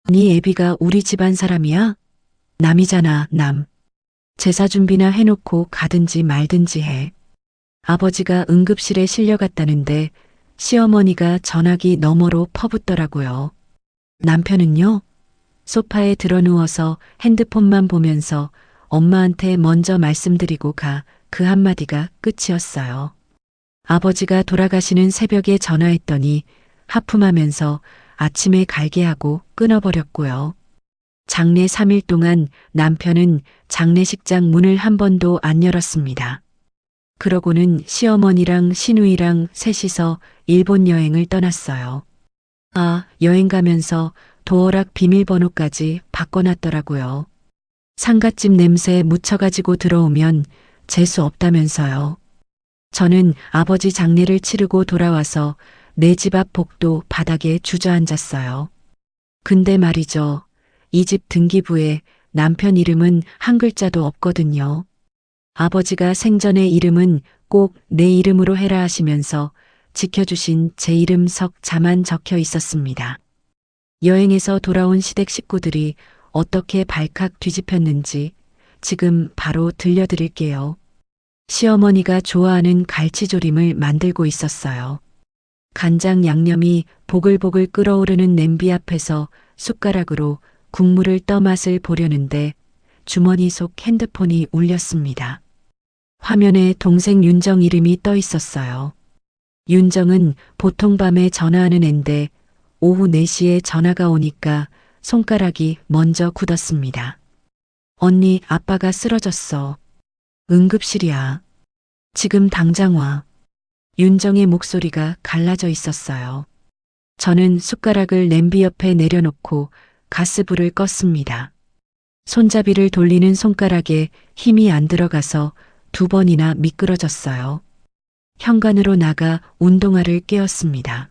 네 애비가 우리 집안 사람이야? 남이잖아, 남. 제사 준비나 해놓고 가든지 말든지 해. 아버지가 응급실에 실려갔다는데 시어머니가 전화기 너머로 퍼붓더라고요. 남편은요? 소파에 드러누워서 핸드폰만 보면서 엄마한테 먼저 말씀드리고 가 그 한마디가 끝이었어요. 아버지가 돌아가시는 새벽에 전화했더니 하품하면서 아침에 갈게 하고 끊어버렸고요. 장례 3일 동안 남편은 장례식장 문을 한 번도 안 열었습니다. 그러고는 시어머니랑 시누이랑 셋이서 일본 여행을 떠났어요. 아, 여행 가면서 도어락 비밀번호까지 바꿔놨더라고요. 상갓집 냄새 묻혀가지고 들어오면 재수 없다면서요. 저는 아버지 장례를 치르고 돌아와서 내 집 앞 복도 바닥에 주저앉았어요. 근데 말이죠. 이 집 등기부에 남편 이름은 한 글자도 없거든요. 아버지가 생전에 이름은 꼭 내 이름으로 해라 하시면서 지켜주신 제 이름 석자만 적혀 있었습니다. 여행에서 돌아온 시댁 식구들이 어떻게 발칵 뒤집혔는지 지금 바로 들려드릴게요. 시어머니가 좋아하는 갈치조림을 만들고 있었어요. 간장 양념이 보글보글 끓어오르는 냄비 앞에서 숟가락으로 국물을 떠 맛을 보려는데 주머니 속 핸드폰이 울렸습니다. 화면에 동생 윤정 이름이 떠 있었어요. 윤정은 보통 밤에 전화하는 앤데 오후 4시에 전화가 오니까 손가락이 먼저 굳었습니다. 언니, 아빠가 쓰러졌어. 응급실이야. 지금 당장 와. 윤정의 목소리가 갈라져 있었어요. 저는 숟가락을 냄비 옆에 내려놓고 가스불을 껐습니다. 손잡이를 돌리는 손가락에 힘이 안 들어가서 2번이나 미끄러졌어요. 현관으로 나가 운동화를 꿰었습니다.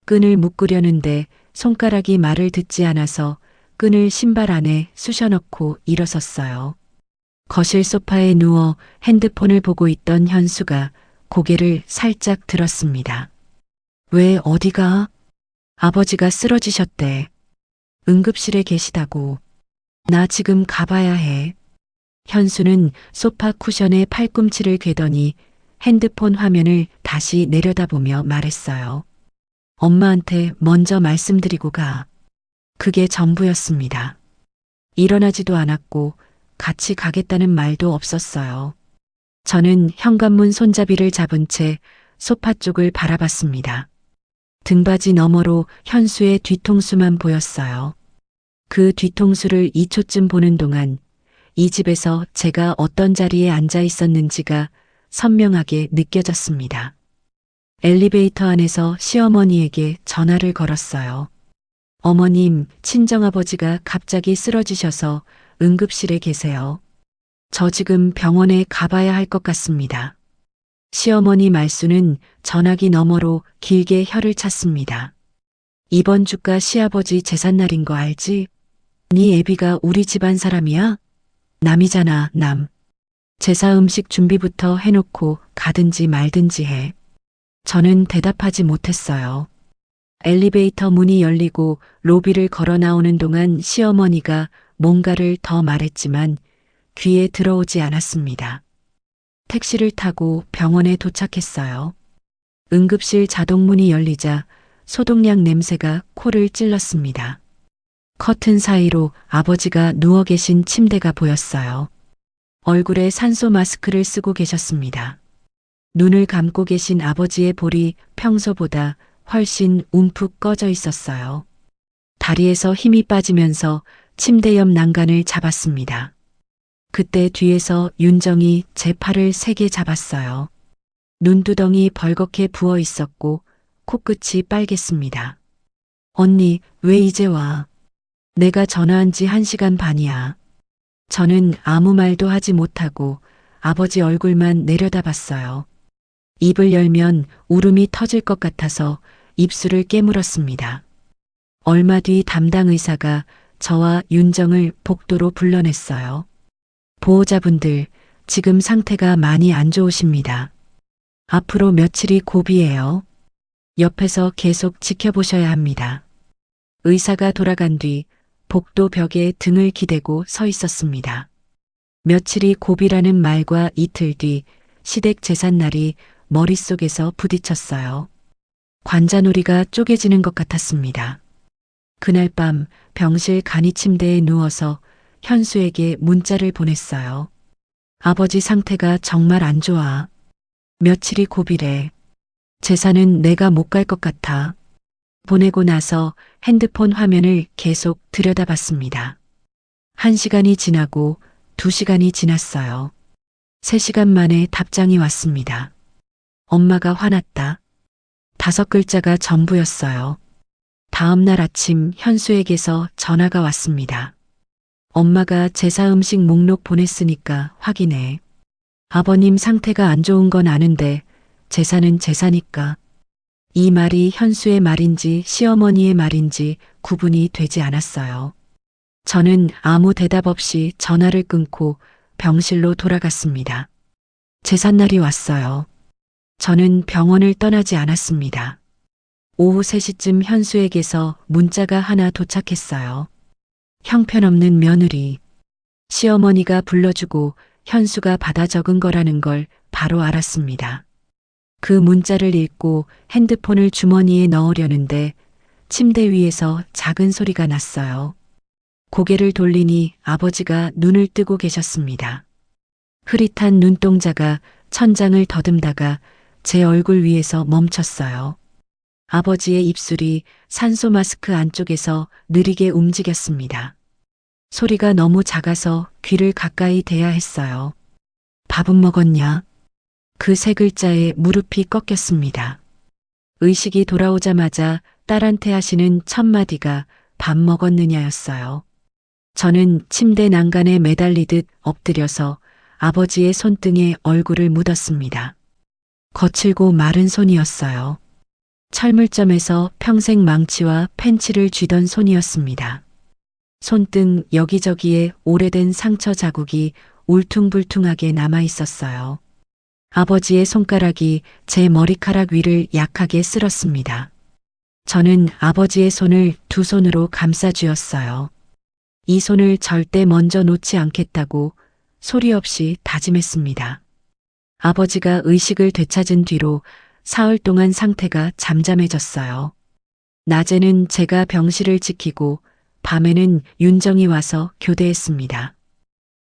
끈을 묶으려는데 손가락이 말을 듣지 않아서 끈을 신발 안에 쑤셔넣고 일어섰어요. 거실 소파에 누워 핸드폰을 보고 있던 현수가 고개를 살짝 들었습니다. 왜 어디가? 아버지가 쓰러지셨대. 응급실에 계시다고. 나 지금 가봐야 해. 현수는 소파 쿠션에 팔꿈치를 괴더니 핸드폰 화면을 다시 내려다보며 말했어요. 엄마한테 먼저 말씀드리고 가. 그게 전부였습니다. 일어나지도 않았고 같이 가겠다는 말도 없었어요. 저는 현관문 손잡이를 잡은 채 소파 쪽을 바라봤습니다. 등받이 너머로 현수의 뒤통수만 보였어요. 그 뒤통수를 2초쯤 보는 동안 이 집에서 제가 어떤 자리에 앉아 있었는지가 선명하게 느껴졌습니다. 엘리베이터 안에서 시어머니에게 전화를 걸었어요. 어머님, 친정아버지가 갑자기 쓰러지셔서 응급실에 계세요. 저 지금 병원에 가봐야 할 것 같습니다. 시어머니 말수는 전화기 너머로 길게 혀를 찼습니다. 이번 주가 시아버지 제삿날인 거 알지? 네 애비가 우리 집안 사람이야? 남이잖아, 남. 제사 음식 준비부터 해놓고 가든지 말든지 해. 저는 대답하지 못했어요. 엘리베이터 문이 열리고 로비를 걸어 나오는 동안 시어머니가 뭔가를 더 말했지만 귀에 들어오지 않았습니다. 택시를 타고 병원에 도착했어요. 응급실 자동문이 열리자 소독약 냄새가 코를 찔렀습니다. 커튼 사이로 아버지가 누워 계신 침대가 보였어요. 얼굴에 산소 마스크를 쓰고 계셨습니다. 눈을 감고 계신 아버지의 볼이 평소보다 훨씬 움푹 꺼져 있었어요. 다리에서 힘이 빠지면서 침대 옆 난간을 잡았습니다. 그때 뒤에서 윤정이 제 팔을 세게 잡았어요. 눈두덩이 벌겋게 부어 있었고 코끝이 빨갰습니다. 언니, 왜 이제 와? 내가 전화한 지 1시간 반이야. 저는 아무 말도 하지 못하고 아버지 얼굴만 내려다봤어요. 입을 열면 울음이 터질 것 같아서 입술을 깨물었습니다. 얼마 뒤 담당 의사가 저와 윤정을 복도로 불러냈어요. 보호자분들, 지금 상태가 많이 안 좋으십니다. 앞으로 며칠이 고비예요. 옆에서 계속 지켜보셔야 합니다. 의사가 돌아간 뒤 복도 벽에 등을 기대고 서 있었습니다. 며칠이 고비라는 말과 이틀 뒤 시댁 제삿날이 머릿속에서 부딪혔어요. 관자놀이가 쪼개지는 것 같았습니다. 그날 밤 병실 간이 침대에 누워서 현수에게 문자를 보냈어요. 아버지 상태가 정말 안 좋아. 며칠이 고비래. 제사는 내가 못 갈 것 같아. 보내고 나서 핸드폰 화면을 계속 들여다봤습니다. 1시간이 지나고 2시간이 지났어요. 3시간 만에 답장이 왔습니다. 엄마가 화났다. 5글자가 전부였어요. 다음 날 아침 현수에게서 전화가 왔습니다. 엄마가 제사 음식 목록 보냈으니까 확인해. 아버님 상태가 안 좋은 건 아는데 제사는 제사니까. 이 말이 현수의 말인지 시어머니의 말인지 구분이 되지 않았어요. 저는 아무 대답 없이 전화를 끊고 병실로 돌아갔습니다. 제삿날이 왔어요. 저는 병원을 떠나지 않았습니다. 오후 3시쯤 현수에게서 문자가 하나 도착했어요. 형편없는 며느리. 시어머니가 불러주고 현수가 받아 적은 거라는 걸 바로 알았습니다. 그 문자를 읽고 핸드폰을 주머니에 넣으려는데 침대 위에서 작은 소리가 났어요. 고개를 돌리니 아버지가 눈을 뜨고 계셨습니다. 흐릿한 눈동자가 천장을 더듬다가 제 얼굴 위에서 멈췄어요. 아버지의 입술이 산소 마스크 안쪽에서 느리게 움직였습니다. 소리가 너무 작아서 귀를 가까이 대야 했어요. 밥은 먹었냐? 그 3글자에 무릎이 꺾였습니다. 의식이 돌아오자마자 딸한테 하시는 첫 마디가 밥 먹었느냐였어요. 저는 침대 난간에 매달리듯 엎드려서 아버지의 손등에 얼굴을 묻었습니다. 거칠고 마른 손이었어요. 철물점에서 평생 망치와 펜치를 쥐던 손이었습니다. 손등 여기저기에 오래된 상처 자국이 울퉁불퉁하게 남아 있었어요. 아버지의 손가락이 제 머리카락 위를 약하게 쓸었습니다. 저는 아버지의 손을 2손으로 감싸 쥐었어요. 이 손을 절대 먼저 놓지 않겠다고 소리 없이 다짐했습니다. 아버지가 의식을 되찾은 뒤로 사흘 동안 상태가 잠잠해졌어요. 낮에는 제가 병실을 지키고 밤에는 윤정이 와서 교대했습니다.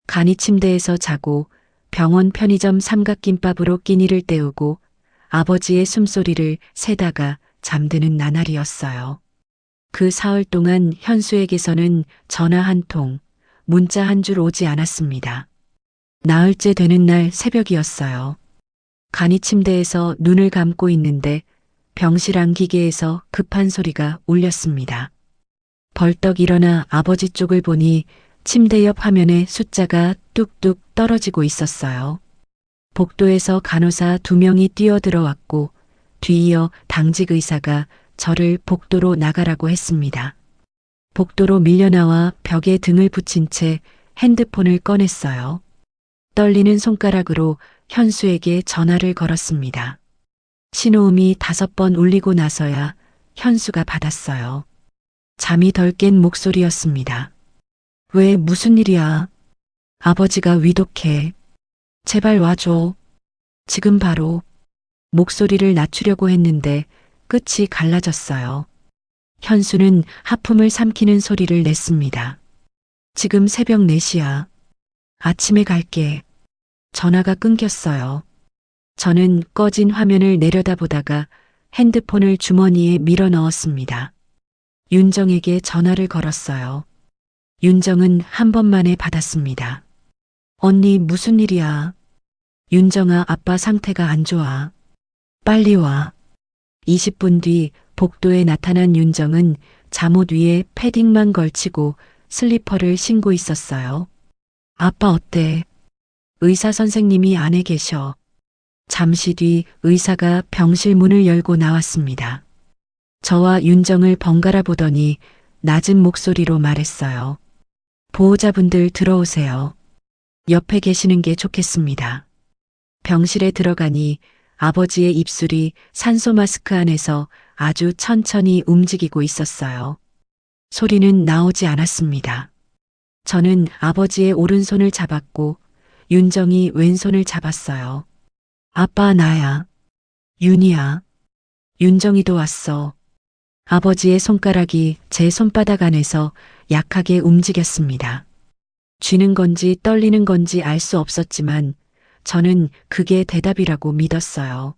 간이 침대에서 자고 병원 편의점 삼각김밥으로 끼니를 때우고 아버지의 숨소리를 세다가 잠드는 나날이었어요. 그 사흘 동안 현수에게서는 전화 한 통, 문자 한 줄 오지 않았습니다. 나흘째 되는 날 새벽이었어요. 간이 침대에서 눈을 감고 있는데 병실 안기계에서 급한 소리가 울렸습니다. 벌떡 일어나 아버지 쪽을 보니 침대 옆 화면에 숫자가 뚝뚝 떨어지고 있었어요. 복도에서 간호사 2명이 뛰어들어왔고 뒤이어 당직 의사가 저를 복도로 나가라고 했습니다. 복도로 밀려나와 벽에 등을 붙인 채 핸드폰을 꺼냈어요. 떨리는 손가락으로 현수에게 전화를 걸었습니다. 신호음이 5번 울리고 나서야 현수가 받았어요. 잠이 덜 깬 목소리였습니다. 왜 무슨 일이야? 아버지가 위독해. 제발 와줘. 지금 바로. 목소리를 낮추려고 했는데 끝이 갈라졌어요. 현수는 하품을 삼키는 소리를 냈습니다. 지금 새벽 4시야. 아침에 갈게. 전화가 끊겼어요. 저는 꺼진 화면을 내려다보다가 핸드폰을 주머니에 밀어 넣었습니다. 윤정에게 전화를 걸었어요. 윤정은 한 번만에 받았습니다. 언니 무슨 일이야? 윤정아 아빠 상태가 안 좋아. 빨리 와. 20분 뒤 복도에 나타난 윤정은 잠옷 위에 패딩만 걸치고 슬리퍼를 신고 있었어요. 아빠 어때? 의사 선생님이 안에 계셔. 잠시 뒤 의사가 병실 문을 열고 나왔습니다. 저와 윤정을 번갈아 보더니 낮은 목소리로 말했어요. 보호자분들 들어오세요. 옆에 계시는 게 좋겠습니다. 병실에 들어가니 아버지의 입술이 산소 마스크 안에서 아주 천천히 움직이고 있었어요. 소리는 나오지 않았습니다. 저는 아버지의 오른손을 잡았고 윤정이 왼손을 잡았어요. 아빠 나야. 윤이야. 윤정이도 왔어. 아버지의 손가락이 제 손바닥 안에서 약하게 움직였습니다. 쥐는 건지 떨리는 건지 알 수 없었지만 저는 그게 대답이라고 믿었어요.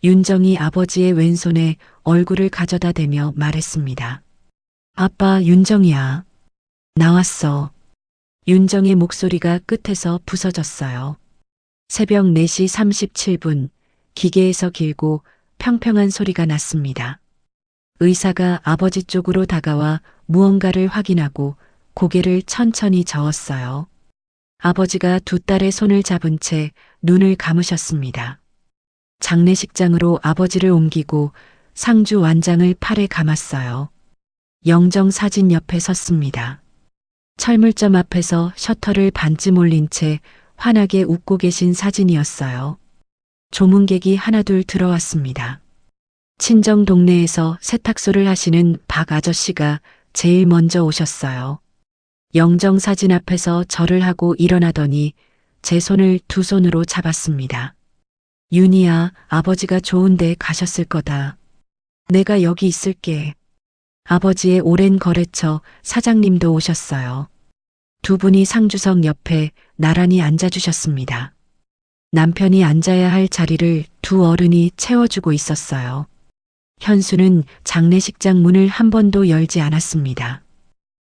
윤정이 아버지의 왼손에 얼굴을 가져다 대며 말했습니다. 아빠 윤정이야. 나왔어. 윤정의 목소리가 끝에서 부서졌어요. 새벽 4시 37분 기계에서 길고 평평한 소리가 났습니다. 의사가 아버지 쪽으로 다가와 무언가를 확인하고 고개를 천천히 저었어요. 아버지가 두 딸의 손을 잡은 채 눈을 감으셨습니다. 장례식장으로 아버지를 옮기고 상주 완장을 팔에 감았어요. 영정 사진 옆에 섰습니다. 철물점 앞에서 셔터를 반쯤 올린 채 환하게 웃고 계신 사진이었어요. 조문객이 하나둘 들어왔습니다. 친정 동네에서 세탁소를 하시는 박 아저씨가 제일 먼저 오셨어요. 영정 사진 앞에서 절을 하고 일어나더니 제 손을 두 손으로 잡았습니다. 윤희야, 아버지가 좋은데 가셨을 거다. 내가 여기 있을게. 아버지의 오랜 거래처 사장님도 오셨어요. 두 분이 상주석 옆에 나란히 앉아주셨습니다. 남편이 앉아야 할 자리를 두 어른이 채워주고 있었어요. 현수는 장례식장 문을 한 번도 열지 않았습니다.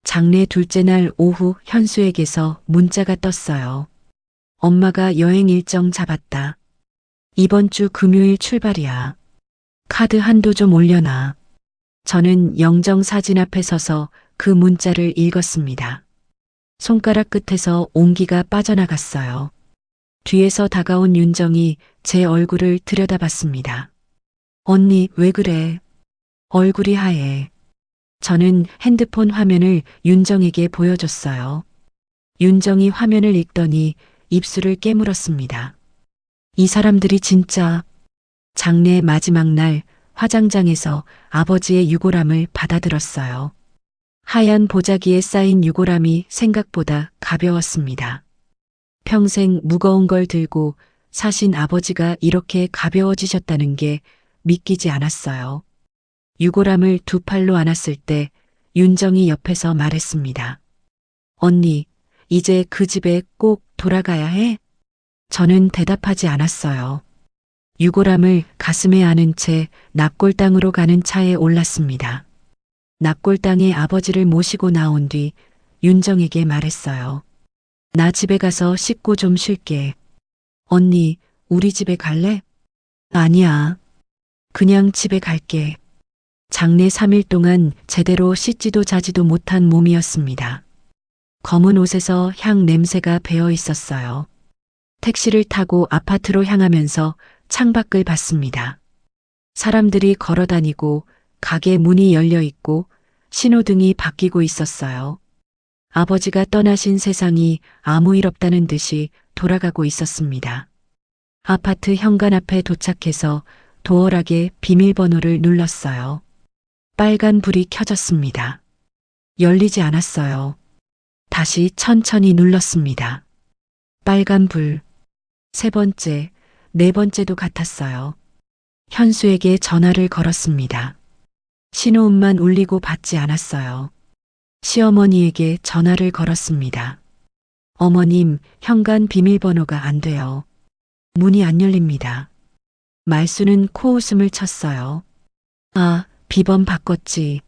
장례 둘째 날 오후 현수에게서 문자가 떴어요. 엄마가 여행 일정 잡았다. 이번 주 금요일 출발이야. 카드 한도 좀 올려놔. 저는 영정 사진 앞에 서서 그 문자를 읽었습니다. 손가락 끝에서 온기가 빠져나갔어요. 뒤에서 다가온 윤정이 제 얼굴을 들여다봤습니다. 언니, 왜 그래? 얼굴이 하얘. 저는 핸드폰 화면을 윤정에게 보여줬어요. 윤정이 화면을 읽더니 입술을 깨물었습니다. 이 사람들이 진짜. 장례 마지막 날 화장장에서 아버지의 유골함을 받아들었어요. 하얀 보자기에 쌓인 유골함이 생각보다 가벼웠습니다. 평생 무거운 걸 들고 사신 아버지가 이렇게 가벼워지셨다는 게 믿기지 않았어요. 유골함을 두 팔로 안았을 때 윤정이 옆에서 말했습니다. 언니, 이제 그 집에 꼭 돌아가야 해? 저는 대답하지 않았어요. 유골함을 가슴에 안은 채 납골당으로 가는 차에 올랐습니다. 납골당에 아버지를 모시고 나온 뒤 윤정에게 말했어요. 나 집에 가서 씻고 좀 쉴게. 언니, 우리 집에 갈래? 아니야. 그냥 집에 갈게. 장례 3일 동안 제대로 씻지도 자지도 못한 몸이었습니다. 검은 옷에서 향 냄새가 배어 있었어요. 택시를 타고 아파트로 향하면서 창밖을 봤습니다. 사람들이 걸어 다니고 가게 문이 열려 있고 신호등이 바뀌고 있었어요. 아버지가 떠나신 세상이 아무 일 없다는 듯이 돌아가고 있었습니다. 아파트 현관 앞에 도착해서 도어락에 비밀번호를 눌렀어요. 빨간 불이 켜졌습니다. 열리지 않았어요. 다시 천천히 눌렀습니다. 빨간 불. 세 번째, 네 번째도 같았어요. 현수에게 전화를 걸었습니다. 신호음만 울리고 받지 않았어요. 시어머니에게 전화를 걸었습니다. 어머님, 현관 비밀번호가 안 돼요. 문이 안 열립니다. 말수는 코웃음을 쳤어요. 아, 비번 바꿨지.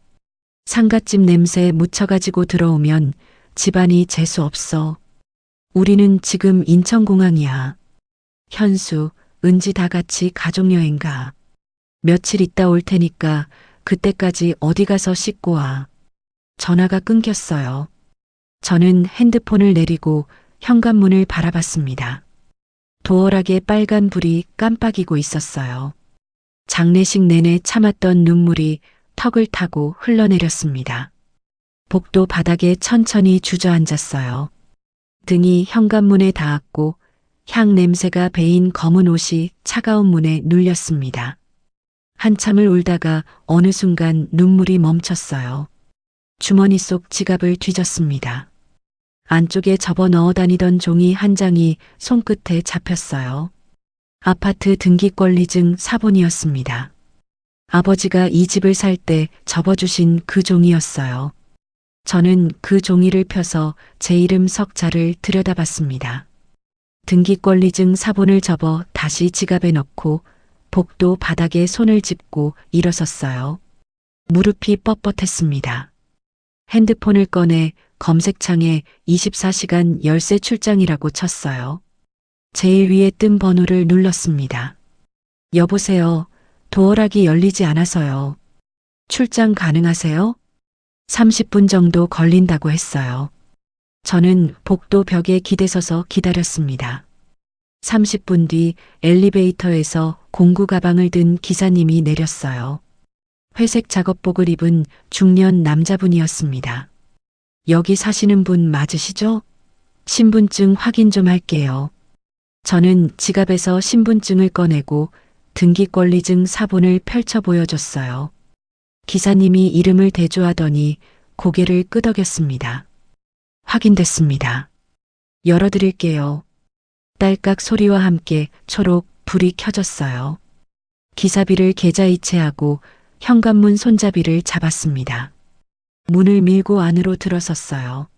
상갓집 냄새 묻혀가지고 들어오면 집안이 재수 없어. 우리는 지금 인천공항이야. 현수, 은지 다 같이 가족여행 가. 며칠 있다 올 테니까 그때까지 어디 가서 씻고 와. 전화가 끊겼어요. 저는 핸드폰을 내리고 현관문을 바라봤습니다. 도어락에 빨간 불이 깜빡이고 있었어요. 장례식 내내 참았던 눈물이 턱을 타고 흘러내렸습니다. 복도 바닥에 천천히 주저앉았어요. 등이 현관문에 닿았고 향 냄새가 배인 검은 옷이 차가운 문에 눌렸습니다. 한참을 울다가 어느 순간 눈물이 멈췄어요. 주머니 속 지갑을 뒤졌습니다. 안쪽에 접어 넣어 다니던 종이 한 장이 손끝에 잡혔어요. 아파트 등기권리증 사본이었습니다. 아버지가 이 집을 살 때 접어주신 그 종이었어요. 저는 그 종이를 펴서 제 이름 석자를 들여다봤습니다. 등기권리증 사본을 접어 다시 지갑에 넣고 복도 바닥에 손을 짚고 일어섰어요. 무릎이 뻣뻣했습니다. 핸드폰을 꺼내 검색창에 24시간 열쇠 출장이라고 쳤어요. 제일 위에 뜬 번호를 눌렀습니다. 여보세요. 도어락이 열리지 않아서요. 출장 가능하세요? 30분 정도 걸린다고 했어요. 저는 복도 벽에 기대서서 기다렸습니다. 30분 뒤 엘리베이터에서 공구 가방을 든 기사님이 내렸어요. 회색 작업복을 입은 중년 남자분이었습니다. 여기 사시는 분 맞으시죠? 신분증 확인 좀 할게요. 저는 지갑에서 신분증을 꺼내고 등기권리증 사본을 펼쳐 보여줬어요. 기사님이 이름을 대조하더니 고개를 끄덕였습니다. 확인됐습니다. 열어드릴게요. 딸깍 소리와 함께 초록 불이 켜졌어요. 기사비를 계좌이체하고 현관문 손잡이를 잡았습니다. 문을 밀고 안으로 들어섰어요.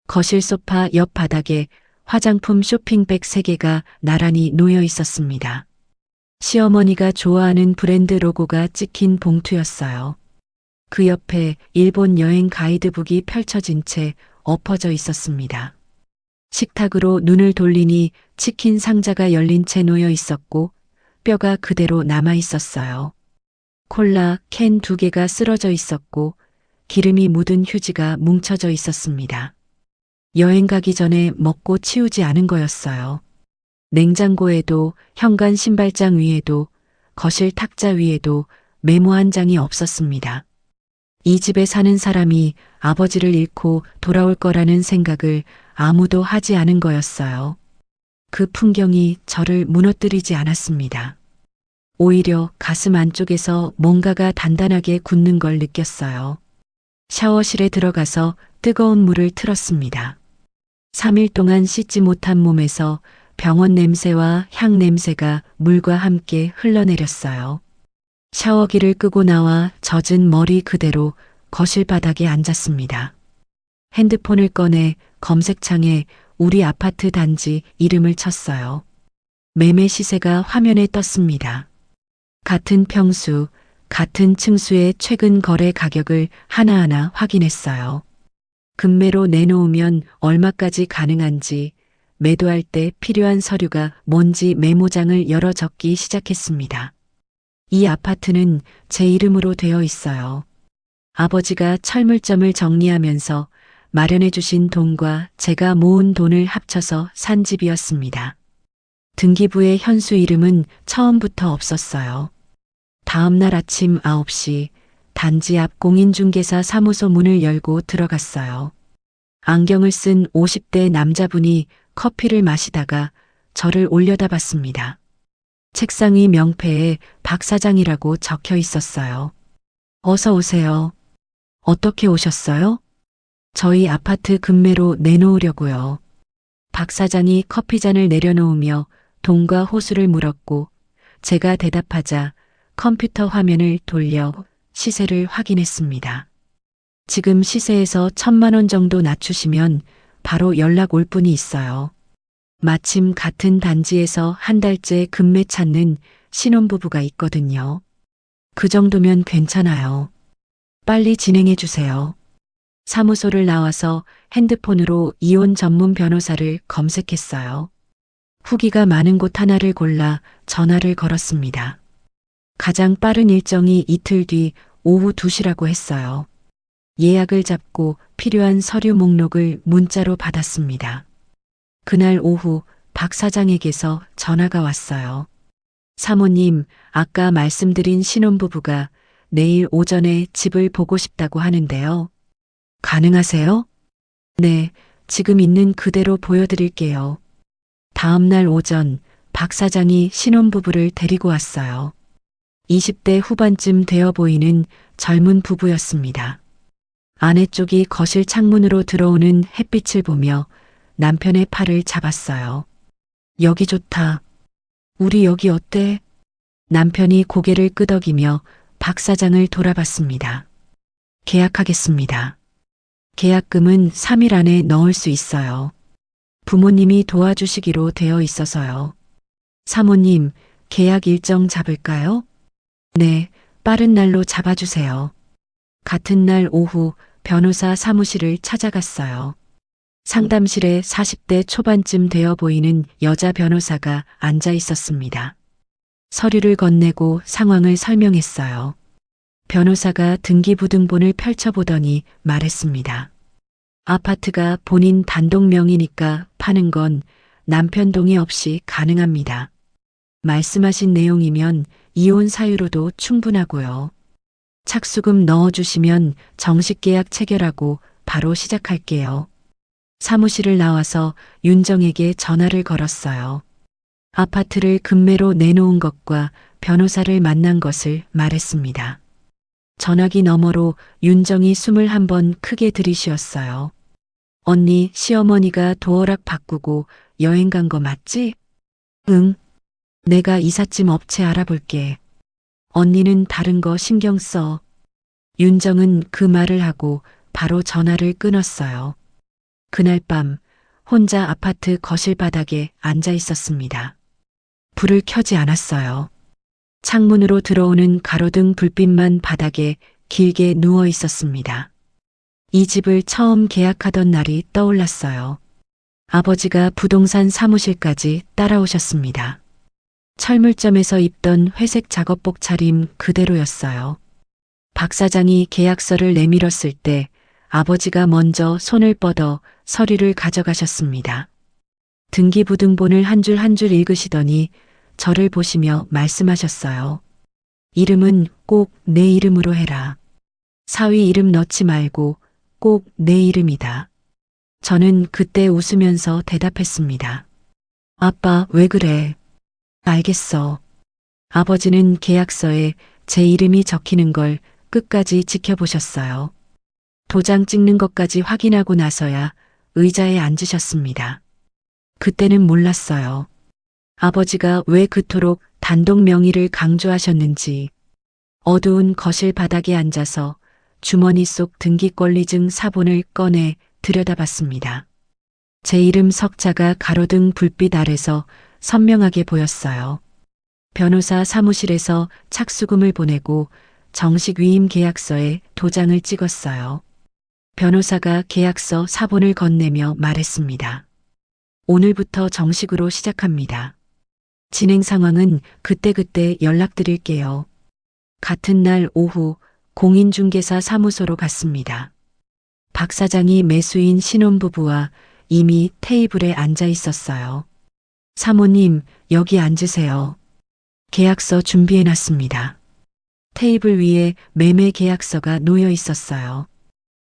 거실 소파 옆 바닥에 화장품 쇼핑백 3개가 나란히 놓여 있었습니다. 시어머니가 좋아하는 브랜드 로고가 찍힌 봉투였어요. 그 옆에 일본 여행 가이드북이 펼쳐진 채 엎어져 있었습니다. 식탁으로 눈을 돌리니 치킨 상자가 열린 채 놓여 있었고 뼈가 그대로 남아 있었어요. 콜라 캔 2개가 쓰러져 있었고 기름이 묻은 휴지가 뭉쳐져 있었습니다. 여행 가기 전에 먹고 치우지 않은 거였어요. 냉장고에도 현관 신발장 위에도 거실 탁자 위에도 메모 한 장이 없었습니다. 이 집에 사는 사람이 아버지를 잃고 돌아올 거라는 생각을 아무도 하지 않은 거였어요. 그 풍경이 저를 무너뜨리지 않았습니다. 오히려 가슴 안쪽에서 뭔가가 단단하게 굳는 걸 느꼈어요. 샤워실에 들어가서 뜨거운 물을 틀었습니다. 3일 동안 씻지 못한 몸에서 병원 냄새와 향 냄새가 물과 함께 흘러내렸어요. 샤워기를 끄고 나와 젖은 머리 그대로 거실 바닥에 앉았습니다. 핸드폰을 꺼내 검색창에 우리 아파트 단지 이름을 쳤어요. 매매 시세가 화면에 떴습니다. 같은 평수, 같은 층수의 최근 거래 가격을 하나하나 확인했어요. 급매로 내놓으면 얼마까지 가능한지, 매도할 때 필요한 서류가 뭔지 메모장을 열어 적기 시작했습니다. 이 아파트는 제 이름으로 되어 있어요. 아버지가 철물점을 정리하면서 마련해 주신 돈과 제가 모은 돈을 합쳐서 산 집이었습니다. 등기부의 현수 이름은 처음부터 없었어요. 다음 날 아침 9시 단지 앞 공인중개사 사무소 문을 열고 들어갔어요. 안경을 쓴 50대 남자분이 커피를 마시다가 저를 올려다봤습니다. 책상 위 명패에 박 사장이라고 적혀 있었어요. 어서 오세요. 어떻게 오셨어요? 저희 아파트 급매로 내놓으려고요. 박 사장이 커피잔을 내려놓으며 돈과 호수를 물었고 제가 대답하자 컴퓨터 화면을 돌려 시세를 확인했습니다. 지금 시세에서 1,000만 원 정도 낮추시면 바로 연락 올 분이 있어요. 마침 같은 단지에서 한 달째 급매 찾는 신혼부부가 있거든요. 그 정도면 괜찮아요. 빨리 진행해 주세요. 사무소를 나와서 핸드폰으로 이혼 전문 변호사를 검색했어요. 후기가 많은 곳 하나를 골라 전화를 걸었습니다. 가장 빠른 일정이 이틀 뒤 오후 2시라고 했어요. 예약을 잡고 필요한 서류 목록을 문자로 받았습니다. 그날 오후 박 사장에게서 전화가 왔어요. 사모님, 아까 말씀드린 신혼부부가 내일 오전에 집을 보고 싶다고 하는데요. 가능하세요? 네, 지금 있는 그대로 보여드릴게요. 다음 날 오전 박 사장이 신혼부부를 데리고 왔어요. 20대 후반쯤 되어 보이는 젊은 부부였습니다. 아내 쪽이 거실 창문으로 들어오는 햇빛을 보며 남편의 팔을 잡았어요. 여기 좋다. 우리 여기 어때? 남편이 고개를 끄덕이며 박 사장을 돌아봤습니다. 계약하겠습니다. 계약금은 3일 안에 넣을 수 있어요. 부모님이 도와주시기로 되어 있어서요. 사모님, 계약 일정 잡을까요? 네, 빠른 날로 잡아주세요. 같은 날 오후 변호사 사무실을 찾아갔어요. 상담실에 40대 초반쯤 되어 보이는 여자 변호사가 앉아 있었습니다. 서류를 건네고 상황을 설명했어요. 변호사가 등기부등본을 펼쳐보더니 말했습니다. 아파트가 본인 단독 명의니까 파는 건 남편 동의 없이 가능합니다. 말씀하신 내용이면 이혼 사유로도 충분하고요. 착수금 넣어주시면 정식 계약 체결하고 바로 시작할게요. 사무실을 나와서 윤정에게 전화를 걸었어요. 아파트를 금매로 내놓은 것과 변호사를 만난 것을 말했습니다. 전화기 너머로 윤정이 숨을 한번 크게 들이쉬었어요. 언니, 시어머니가 도어락 바꾸고 여행 간 거 맞지? 응. 내가 이삿짐 업체 알아볼게. 언니는 다른 거 신경 써. 윤정은 그 말을 하고 바로 전화를 끊었어요. 그날 밤 혼자 아파트 거실 바닥에 앉아 있었습니다. 불을 켜지 않았어요. 창문으로 들어오는 가로등 불빛만 바닥에 길게 누워 있었습니다. 이 집을 처음 계약하던 날이 떠올랐어요. 아버지가 부동산 사무실까지 따라오셨습니다. 철물점에서 입던 회색 작업복 차림 그대로였어요. 박 사장이 계약서를 내밀었을 때 아버지가 먼저 손을 뻗어 서류를 가져가셨습니다. 등기부등본을 한 줄 한 줄 읽으시더니 저를 보시며 말씀하셨어요. 이름은 꼭 내 이름으로 해라. 사위 이름 넣지 말고 꼭 내 이름이다. 저는 그때 웃으면서 대답했습니다. 아빠, 왜 그래? 알겠어. 아버지는 계약서에 제 이름이 적히는 걸 끝까지 지켜보셨어요. 도장 찍는 것까지 확인하고 나서야 의자에 앉으셨습니다. 그때는 몰랐어요. 아버지가 왜 그토록 단독 명의를 강조하셨는지. 어두운 거실 바닥에 앉아서 주머니 속 등기권리증 사본을 꺼내 들여다봤습니다. 제 이름 석자가 가로등 불빛 아래서 선명하게 보였어요. 변호사 사무실에서 착수금을 보내고 정식 위임 계약서에 도장을 찍었어요. 변호사가 계약서 사본을 건네며 말했습니다. 오늘부터 정식으로 시작합니다. 진행 상황은 그때그때 연락드릴게요. 같은 날 오후 공인중개사 사무소로 갔습니다. 박 사장이 매수인 신혼부부와 이미 테이블에 앉아 있었어요. 사모님, 여기 앉으세요. 계약서 준비해놨습니다. 테이블 위에 매매 계약서가 놓여 있었어요.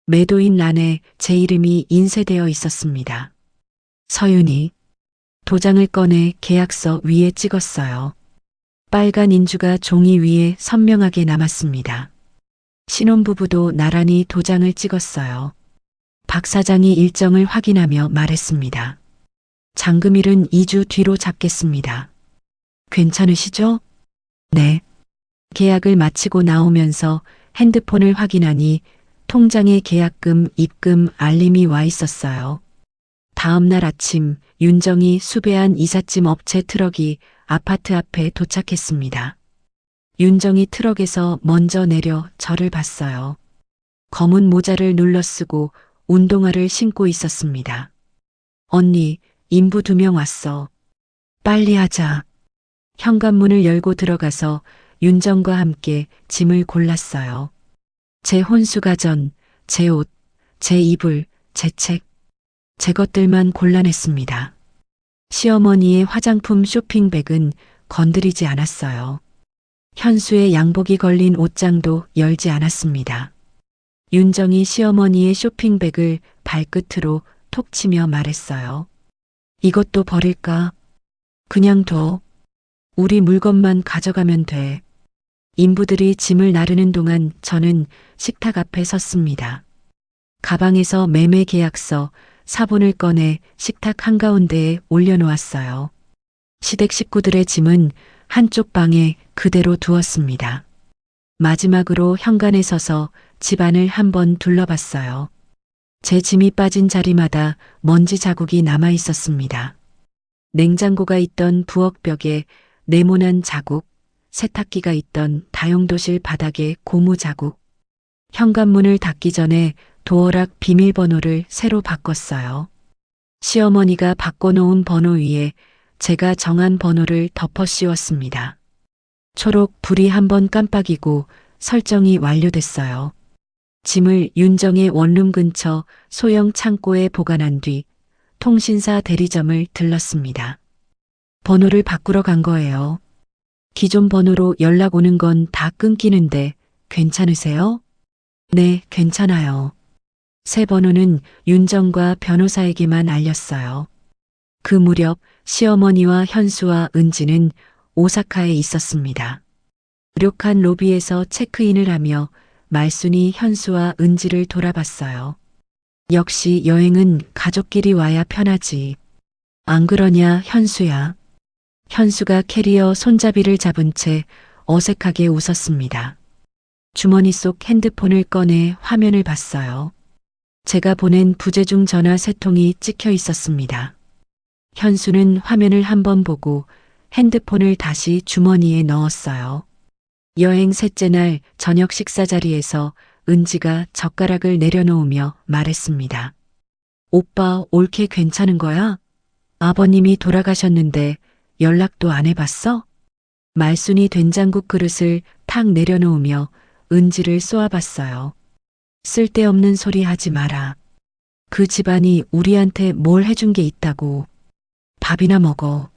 매도인 란에 제 이름이 인쇄되어 있었습니다. 서윤이. 도장을 꺼내 계약서 위에 찍었어요. 빨간 인주가 종이 위에 선명하게 남았습니다. 신혼부부도 나란히 도장을 찍었어요. 박 사장이 일정을 확인하며 말했습니다. 잔금일은 2주 뒤로 잡겠습니다. 괜찮으시죠? 네. 계약을 마치고 나오면서 핸드폰을 확인하니 통장에 계약금, 입금 알림이 와 있었어요. 다음 날 아침 윤정이 수배한 이삿짐 업체 트럭이 아파트 앞에 도착했습니다. 윤정이 트럭에서 먼저 내려 저를 봤어요. 검은 모자를 눌러쓰고 운동화를 신고 있었습니다. 언니, 인부 2명 왔어. 빨리 하자. 현관문을 열고 들어가서 윤정과 함께 짐을 골랐어요. 제 혼수가전, 제 옷, 제 이불, 제 책, 제 것들만 골라냈습니다. 시어머니의 화장품 쇼핑백은 건드리지 않았어요. 현수의 양복이 걸린 옷장도 열지 않았습니다. 윤정이 시어머니의 쇼핑백을 발끝으로 톡 치며 말했어요. 이것도 버릴까? 그냥 둬. 우리 물건만 가져가면 돼. 인부들이 짐을 나르는 동안 저는 식탁 앞에 섰습니다. 가방에서 매매 계약서, 사본을 꺼내 식탁 한가운데에 올려놓았어요. 시댁 식구들의 짐은 한쪽 방에 그대로 두었습니다. 마지막으로 현관에 서서 집안을 한번 둘러봤어요. 제 짐이 빠진 자리마다 먼지 자국이 남아 있었습니다. 냉장고가 있던 부엌벽에 네모난 자국, 세탁기가 있던 다용도실 바닥에 고무 자국, 현관문을 닫기 전에 도어락 비밀번호를 새로 바꿨어요. 시어머니가 바꿔놓은 번호 위에 제가 정한 번호를 덮어 씌웠습니다. 초록 불이 한번 깜빡이고 설정이 완료됐어요. 짐을 윤정의 원룸 근처 소형 창고에 보관한 뒤 통신사 대리점을 들렀습니다. 번호를 바꾸러 간 거예요. 기존 번호로 연락 오는 건 다 끊기는데 괜찮으세요? 네, 괜찮아요. 새 번호는 윤정과 변호사에게만 알렸어요. 그 무렵 시어머니와 현수와 은지는 오사카에 있었습니다. 료칸 로비에서 체크인을 하며 말순이 현수와 은지를 돌아봤어요. 역시 여행은 가족끼리 와야 편하지. 안 그러냐, 현수야. 현수가 캐리어 손잡이를 잡은 채 어색하게 웃었습니다. 주머니 속 핸드폰을 꺼내 화면을 봤어요. 제가 보낸 부재중 전화 3통이 찍혀 있었습니다. 현수는 화면을 한번 보고 핸드폰을 다시 주머니에 넣었어요. 여행 셋째 날 저녁 식사 자리에서 은지가 젓가락을 내려놓으며 말했습니다. 오빠 올케 괜찮은 거야? 아버님이 돌아가셨는데 연락도 안 해봤어? 말순이 된장국 그릇을 탁 내려놓으며 은지를 쏘아봤어요. 쓸데없는 소리 하지 마라. 그 집안이 우리한테 뭘 해준 게 있다고. 밥이나 먹어.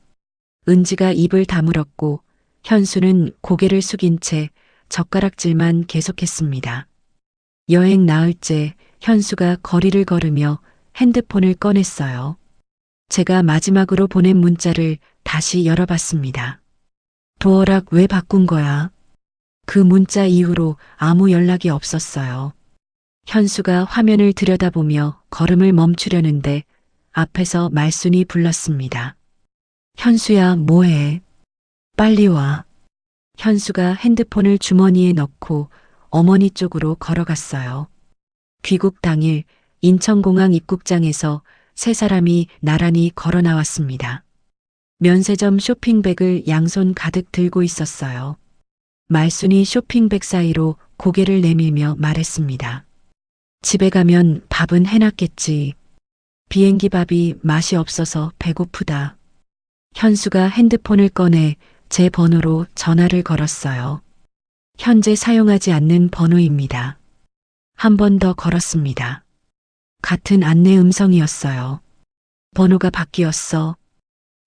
은지가 입을 다물었고 현수는 고개를 숙인 채 젓가락질만 계속했습니다. 여행 나흘째 현수가 거리를 걸으며 핸드폰을 꺼냈어요. 제가 마지막으로 보낸 문자를 다시 열어봤습니다. 도어락 왜 바꾼 거야? 그 문자 이후로 아무 연락이 없었어요. 현수가 화면을 들여다보며 걸음을 멈추려는데 앞에서 말순이 불렀습니다. 현수야, 뭐해? 빨리 와. 현수가 핸드폰을 주머니에 넣고 어머니 쪽으로 걸어갔어요. 귀국 당일 인천공항 입국장에서 3사람이 나란히 걸어 나왔습니다. 면세점 쇼핑백을 양손 가득 들고 있었어요. 말순이 쇼핑백 사이로 고개를 내밀며 말했습니다. 집에 가면 밥은 해놨겠지. 비행기 밥이 맛이 없어서 배고프다. 현수가 핸드폰을 꺼내 제 번호로 전화를 걸었어요. 현재 사용하지 않는 번호입니다. 한 번 더 걸었습니다. 같은 안내 음성이었어요. 번호가 바뀌었어.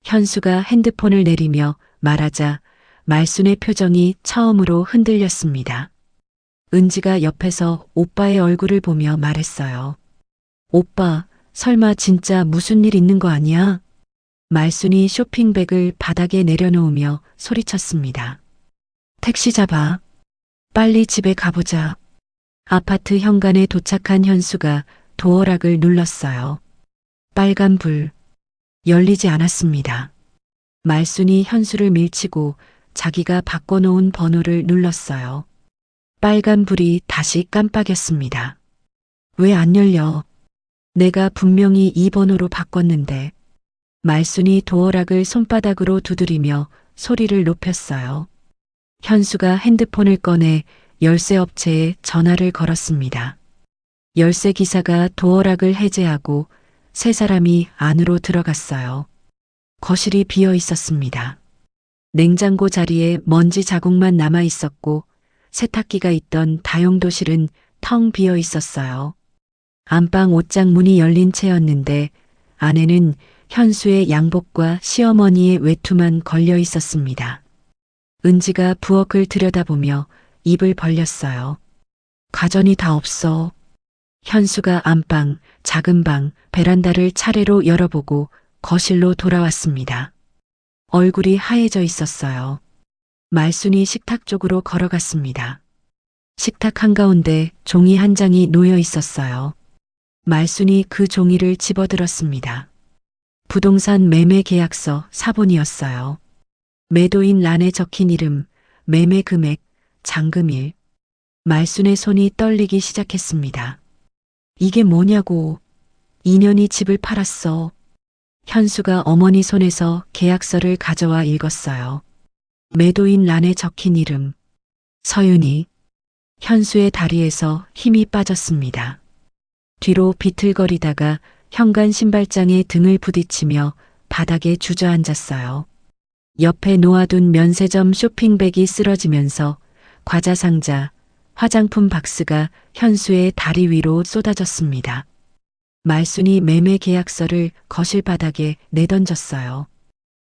현수가 핸드폰을 내리며 말하자 말순의 표정이 처음으로 흔들렸습니다. 은지가 옆에서 오빠의 얼굴을 보며 말했어요. 오빠, 설마 진짜 무슨 일 있는 거 아니야? 말순이 쇼핑백을 바닥에 내려놓으며 소리쳤습니다. 택시 잡아. 빨리 집에 가보자. 아파트 현관에 도착한 현수가 도어락을 눌렀어요. 빨간 불. 열리지 않았습니다. 말순이 현수를 밀치고 자기가 바꿔놓은 번호를 눌렀어요. 빨간 불이 다시 깜빡였습니다. 왜 안 열려? 내가 분명히 이 번호로 바꿨는데. 말순이 도어락을 손바닥으로 두드리며 소리를 높였어요. 현수가 핸드폰을 꺼내 열쇠 업체에 전화를 걸었습니다. 열쇠 기사가 도어락을 해제하고 3사람이 안으로 들어갔어요. 거실이 비어 있었습니다. 냉장고 자리에 먼지 자국만 남아 있었고 세탁기가 있던 다용도실은 텅 비어 있었어요. 안방 옷장 문이 열린 채였는데 안에는 현수의 양복과 시어머니의 외투만 걸려 있었습니다. 은지가 부엌을 들여다보며 입을 벌렸어요. 가전이 다 없어. 현수가 안방, 작은 방, 베란다를 차례로 열어보고 거실로 돌아왔습니다. 얼굴이 하얘져 있었어요. 말순이 식탁 쪽으로 걸어갔습니다. 식탁 한가운데 종이 한 장이 놓여 있었어요. 말순이 그 종이를 집어들었습니다. 부동산 매매 계약서 사본이었어요. 매도인 란에 적힌 이름, 매매 금액, 잔금일. 말순의 손이 떨리기 시작했습니다. 이게 뭐냐고. 2년이 집을 팔았어. 현수가 어머니 손에서 계약서를 가져와 읽었어요. 매도인 란에 적힌 이름, 서윤이. 현수의 다리에서 힘이 빠졌습니다. 뒤로 비틀거리다가 현관 신발장에 등을 부딪히며 바닥에 주저앉았어요. 옆에 놓아둔 면세점 쇼핑백이 쓰러지면서 과자 상자, 화장품 박스가 현수의 다리 위로 쏟아졌습니다. 말순이 매매 계약서를 거실 바닥에 내던졌어요.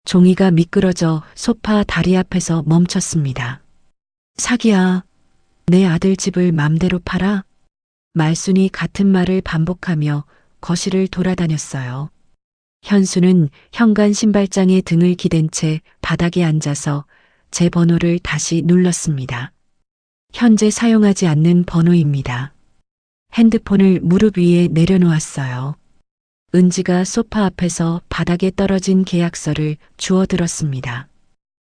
종이가 미끄러져 소파 다리 앞에서 멈췄습니다. 사기야. 내 아들 집을 맘대로 팔아? 말순이 같은 말을 반복하며 거실을 돌아다녔어요. 현수는 현관 신발장에 등을 기댄 채 바닥에 앉아서 제 번호를 다시 눌렀습니다. 현재 사용하지 않는 번호입니다. 핸드폰을 무릎 위에 내려놓았어요. 은지가 소파 앞에서 바닥에 떨어진 계약서를 주워들었습니다.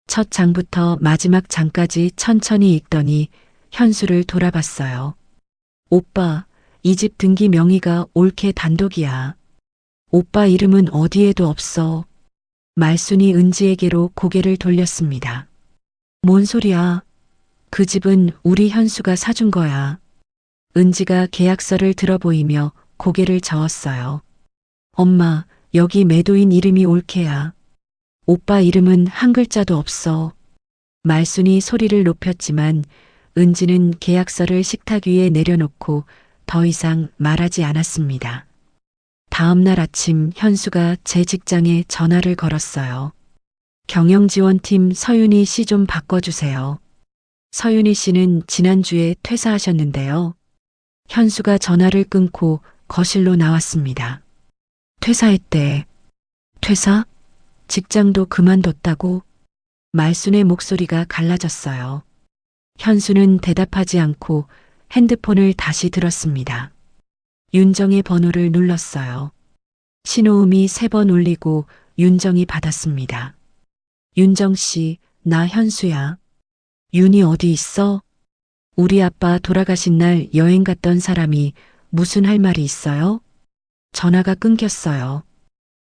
첫 장부터 마지막 장까지 천천히 읽더니 현수를 돌아봤어요. 오빠, 이 집 등기 명의가 올케 단독이야. 오빠 이름은 어디에도 없어. 말순이 은지에게로 고개를 돌렸습니다. 뭔 소리야. 그 집은 우리 현수가 사준 거야. 은지가 계약서를 들어보이며 고개를 저었어요. 엄마, 여기 매도인 이름이 올케야. 오빠 이름은 한 글자도 없어. 말순이 소리를 높였지만 은지는 계약서를 식탁 위에 내려놓고 더 이상 말하지 않았습니다. 다음 날 아침 현수가 제 직장에 전화를 걸었어요. 경영지원팀 서윤희 씨 좀 바꿔주세요. 서윤희 씨는 지난주에 퇴사하셨는데요. 현수가 전화를 끊고 거실로 나왔습니다. 퇴사했대. 퇴사? 직장도 그만뒀다고? 말순의 목소리가 갈라졌어요. 현수는 대답하지 않고 핸드폰을 다시 들었습니다. 윤정의 번호를 눌렀어요. 신호음이 3번 울리고 윤정이 받았습니다. 윤정 씨, 나 현수야. 윤이 어디 있어? 우리 아빠 돌아가신 날 여행 갔던 사람이 무슨 할 말이 있어요? 전화가 끊겼어요.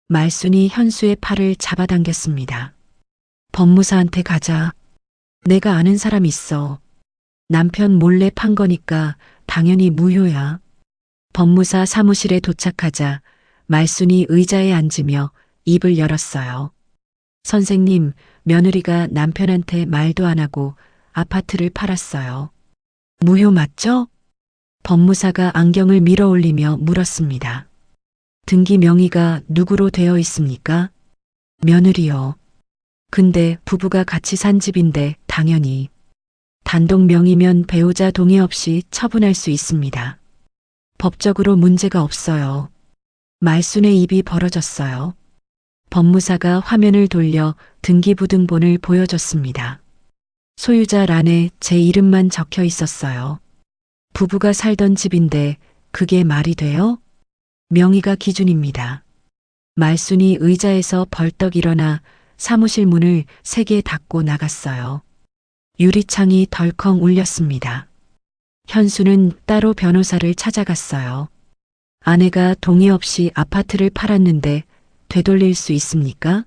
말순이 현수의 팔을 잡아당겼습니다. 법무사한테 가자. 내가 아는 사람 있어. 남편 몰래 판 거니까 당연히 무효야. 법무사 사무실에 도착하자 말순이 의자에 앉으며 입을 열었어요. 선생님, 며느리가 남편한테 말도 안 하고 아파트를 팔았어요. 무효 맞죠? 법무사가 안경을 밀어 올리며 물었습니다. 등기 명의가 누구로 되어 있습니까? 며느리요. 근데 부부가 같이 산 집인데 당연히. 단독 명의면 배우자 동의 없이 처분할 수 있습니다. 법적으로 문제가 없어요. 말순의 입이 벌어졌어요. 법무사가 화면을 돌려 등기부등본을 보여줬습니다. 소유자 란에 제 이름만 적혀 있었어요. 부부가 살던 집인데 그게 말이 돼요? 명의가 기준입니다. 말순이 의자에서 벌떡 일어나 사무실 문을 3개 닫고 나갔어요. 유리창이 덜컹 울렸습니다. 현수는 따로 변호사를 찾아갔어요. 아내가 동의 없이 아파트를 팔았는데 되돌릴 수 있습니까?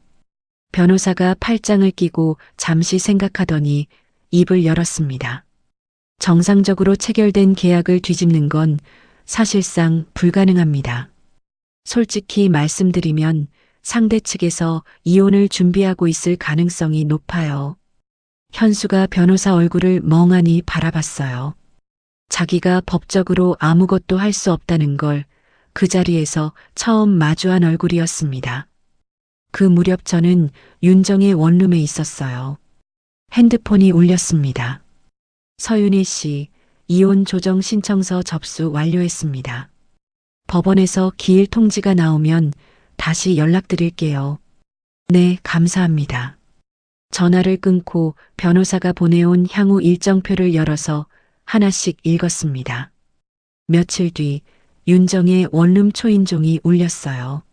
변호사가 팔짱을 끼고 잠시 생각하더니 입을 열었습니다. 정상적으로 체결된 계약을 뒤집는 건 사실상 불가능합니다. 솔직히 말씀드리면 상대 측에서 이혼을 준비하고 있을 가능성이 높아요. 현수가 변호사 얼굴을 멍하니 바라봤어요. 자기가 법적으로 아무것도 할 수 없다는 걸 그 자리에서 처음 마주한 얼굴이었습니다. 그 무렵 저는 윤정의 원룸에 있었어요. 핸드폰이 울렸습니다. 서윤희 씨, 이혼 조정 신청서 접수 완료했습니다. 법원에서 기일 통지가 나오면 다시 연락드릴게요. 네, 감사합니다. 전화를 끊고 변호사가 보내온 향후 일정표를 열어서 하나씩 읽었습니다. 며칠 뒤 윤정의 원룸 초인종이 울렸어요.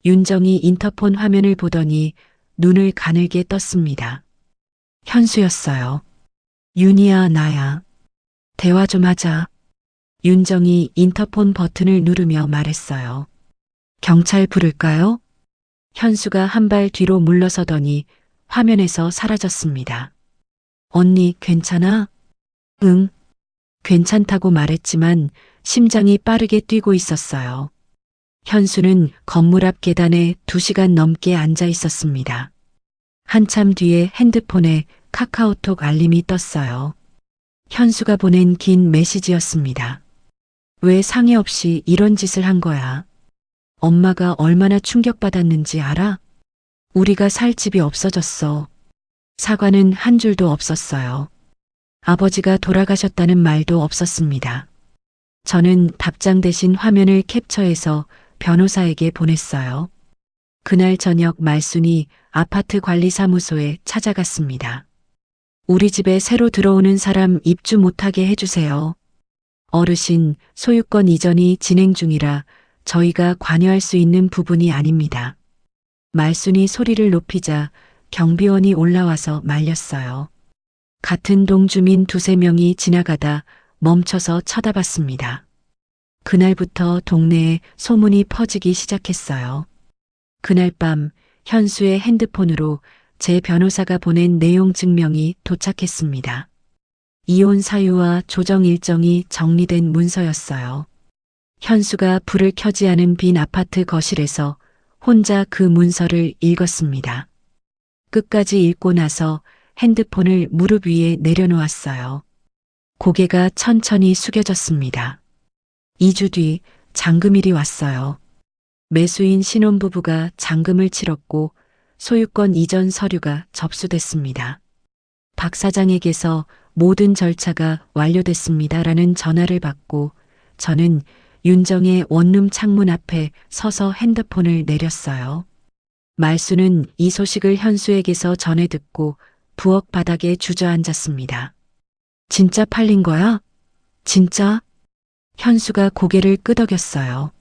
윤정이 인터폰 화면을 보더니 눈을 가늘게 떴습니다. 현수였어요. 윤이야, 나야. 대화 좀 하자. 윤정이 인터폰 버튼을 누르며 말했어요. 경찰 부를까요? 현수가 한 발 뒤로 물러서더니 화면에서 사라졌습니다. 언니, 괜찮아? 응. 괜찮다고 말했지만 심장이 빠르게 뛰고 있었어요. 현수는 건물 앞 계단에 2시간 넘게 앉아 있었습니다. 한참 뒤에 핸드폰에 카카오톡 알림이 떴어요. 현수가 보낸 긴 메시지였습니다. 왜 상의 없이 이런 짓을 한 거야? 엄마가 얼마나 충격받았는지 알아? 우리가 살 집이 없어졌어. 사과는 한 줄도 없었어요. 아버지가 돌아가셨다는 말도 없었습니다. 저는 답장 대신 화면을 캡처해서 변호사에게 보냈어요. 그날 저녁 말순이 아파트 관리사무소에 찾아갔습니다. 우리 집에 새로 들어오는 사람 입주 못하게 해주세요. 어르신, 소유권 이전이 진행 중이라 저희가 관여할 수 있는 부분이 아닙니다. 말순이 소리를 높이자 경비원이 올라와서 말렸어요. 같은 동 주민 2~3명이 지나가다 멈춰서 쳐다봤습니다. 그날부터 동네에 소문이 퍼지기 시작했어요. 그날 밤 현수의 핸드폰으로 제 변호사가 보낸 내용 증명이 도착했습니다. 이혼 사유와 조정 일정이 정리된 문서였어요. 현수가 불을 켜지 않은 빈 아파트 거실에서 혼자 그 문서를 읽었습니다. 끝까지 읽고 나서 핸드폰을 무릎 위에 내려놓았어요. 고개가 천천히 숙여졌습니다. 2주 뒤 잔금일이 왔어요. 매수인 신혼부부가 잔금을 치렀고 소유권 이전 서류가 접수됐습니다. 박 사장에게서 모든 절차가 완료됐습니다라는 전화를 받고 저는 윤정의 원룸 창문 앞에 서서 핸드폰을 내렸어요. 말수는 이 소식을 현수에게서 전해 듣고 부엌 바닥에 주저앉았습니다. 진짜 팔린 거야? 진짜? 현수가 고개를 끄덕였어요.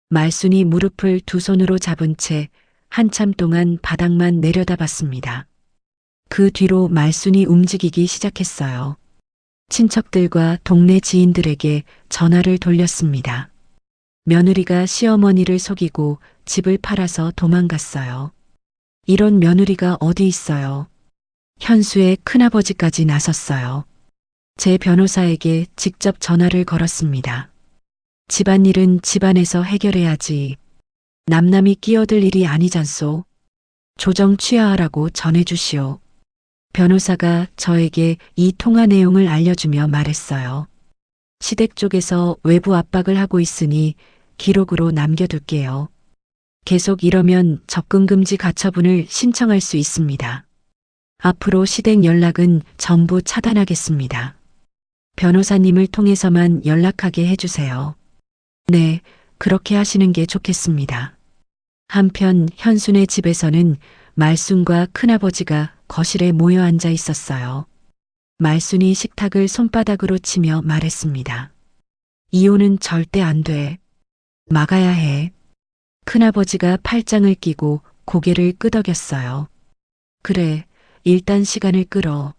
말순이 무릎을 두 손으로 잡은 채 한참 동안 바닥만 내려다봤습니다. 그 뒤로 말순이 움직이기 시작했어요. 친척들과 동네 지인들에게 전화를 돌렸습니다. 며느리가 시어머니를 속이고 집을 팔아서 도망갔어요. 이런 며느리가 어디 있어요? 현수의 큰아버지까지 나섰어요. 제 변호사에게 직접 전화를 걸었습니다. 집안일은 집안에서 해결해야지. 남남이 끼어들 일이 아니잖소. 조정 취하하라고 전해주시오. 변호사가 저에게 이 통화 내용을 알려주며 말했어요. 시댁 쪽에서 외부 압박을 하고 있으니 기록으로 남겨둘게요. 계속 이러면 접근금지 가처분을 신청할 수 있습니다. 앞으로 시댁 연락은 전부 차단하겠습니다. 변호사님을 통해서만 연락하게 해주세요. 네, 그렇게 하시는 게 좋겠습니다. 한편 현순의 집에서는 말순과 큰아버지가 거실에 모여 앉아 있었어요. 말순이 식탁을 손바닥으로 치며 말했습니다. 이혼은 절대 안 돼. 막아야 해. 큰아버지가 팔짱을 끼고 고개를 끄덕였어요. 그래, 일단 시간을 끌어.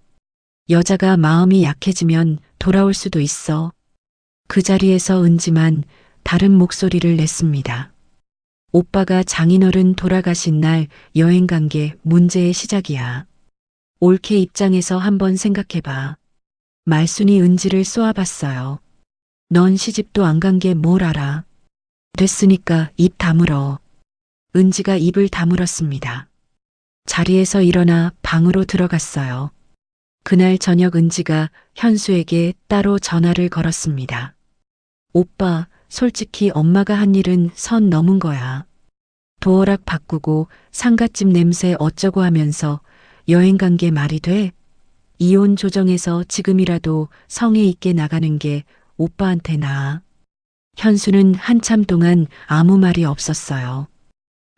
여자가 마음이 약해지면 돌아올 수도 있어. 그 자리에서 은지만 다른 목소리를 냈습니다. 오빠가 장인어른 돌아가신 날 여행 간 게 문제의 시작이야. 올케 입장에서 한번 생각해봐. 말순이 은지를 쏘아봤어요. 넌 시집도 안 간 게 뭘 알아. 됐으니까 입 다물어. 은지가 입을 다물었습니다. 자리에서 일어나 방으로 들어갔어요. 그날 저녁 은지가 현수에게 따로 전화를 걸었습니다. 오빠, 솔직히 엄마가 한 일은 선 넘은 거야. 도어락 바꾸고 상갓집 냄새 어쩌고 하면서 여행 간 게 말이 돼? 이혼 조정에서 지금이라도 성의 있게 나가는 게 오빠한테 나아. 현수는 한참 동안 아무 말이 없었어요.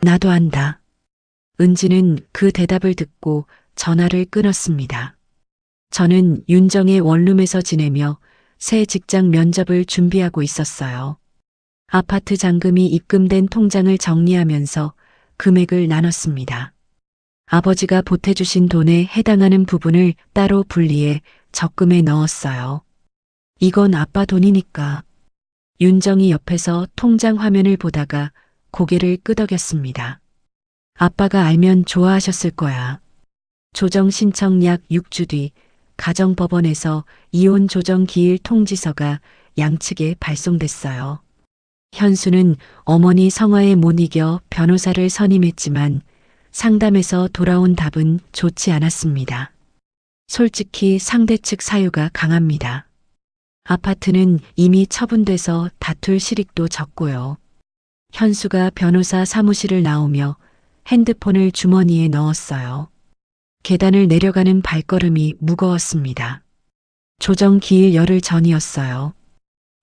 나도 안다. 은지는 그 대답을 듣고 전화를 끊었습니다. 저는 윤정의 원룸에서 지내며 새 직장 면접을 준비하고 있었어요. 아파트 잔금이 입금된 통장을 정리하면서 금액을 나눴습니다. 아버지가 보태주신 돈에 해당하는 부분을 따로 분리해 적금에 넣었어요. 이건 아빠 돈이니까. 윤정이 옆에서 통장 화면을 보다가 고개를 끄덕였습니다. 아빠가 알면 좋아하셨을 거야. 조정 신청 약 6주 뒤 가정법원에서 이혼 조정 기일 통지서가 양측에 발송됐어요. 현수는 어머니 성화에 못 이겨 변호사를 선임했지만 상담에서 돌아온 답은 좋지 않았습니다. 솔직히 상대 측 사유가 강합니다. 아파트는 이미 처분돼서 다툴 실익도 적고요. 현수가 변호사 사무실을 나오며 핸드폰을 주머니에 넣었어요. 계단을 내려가는 발걸음이 무거웠습니다. 조정 기일 열흘 전이었어요.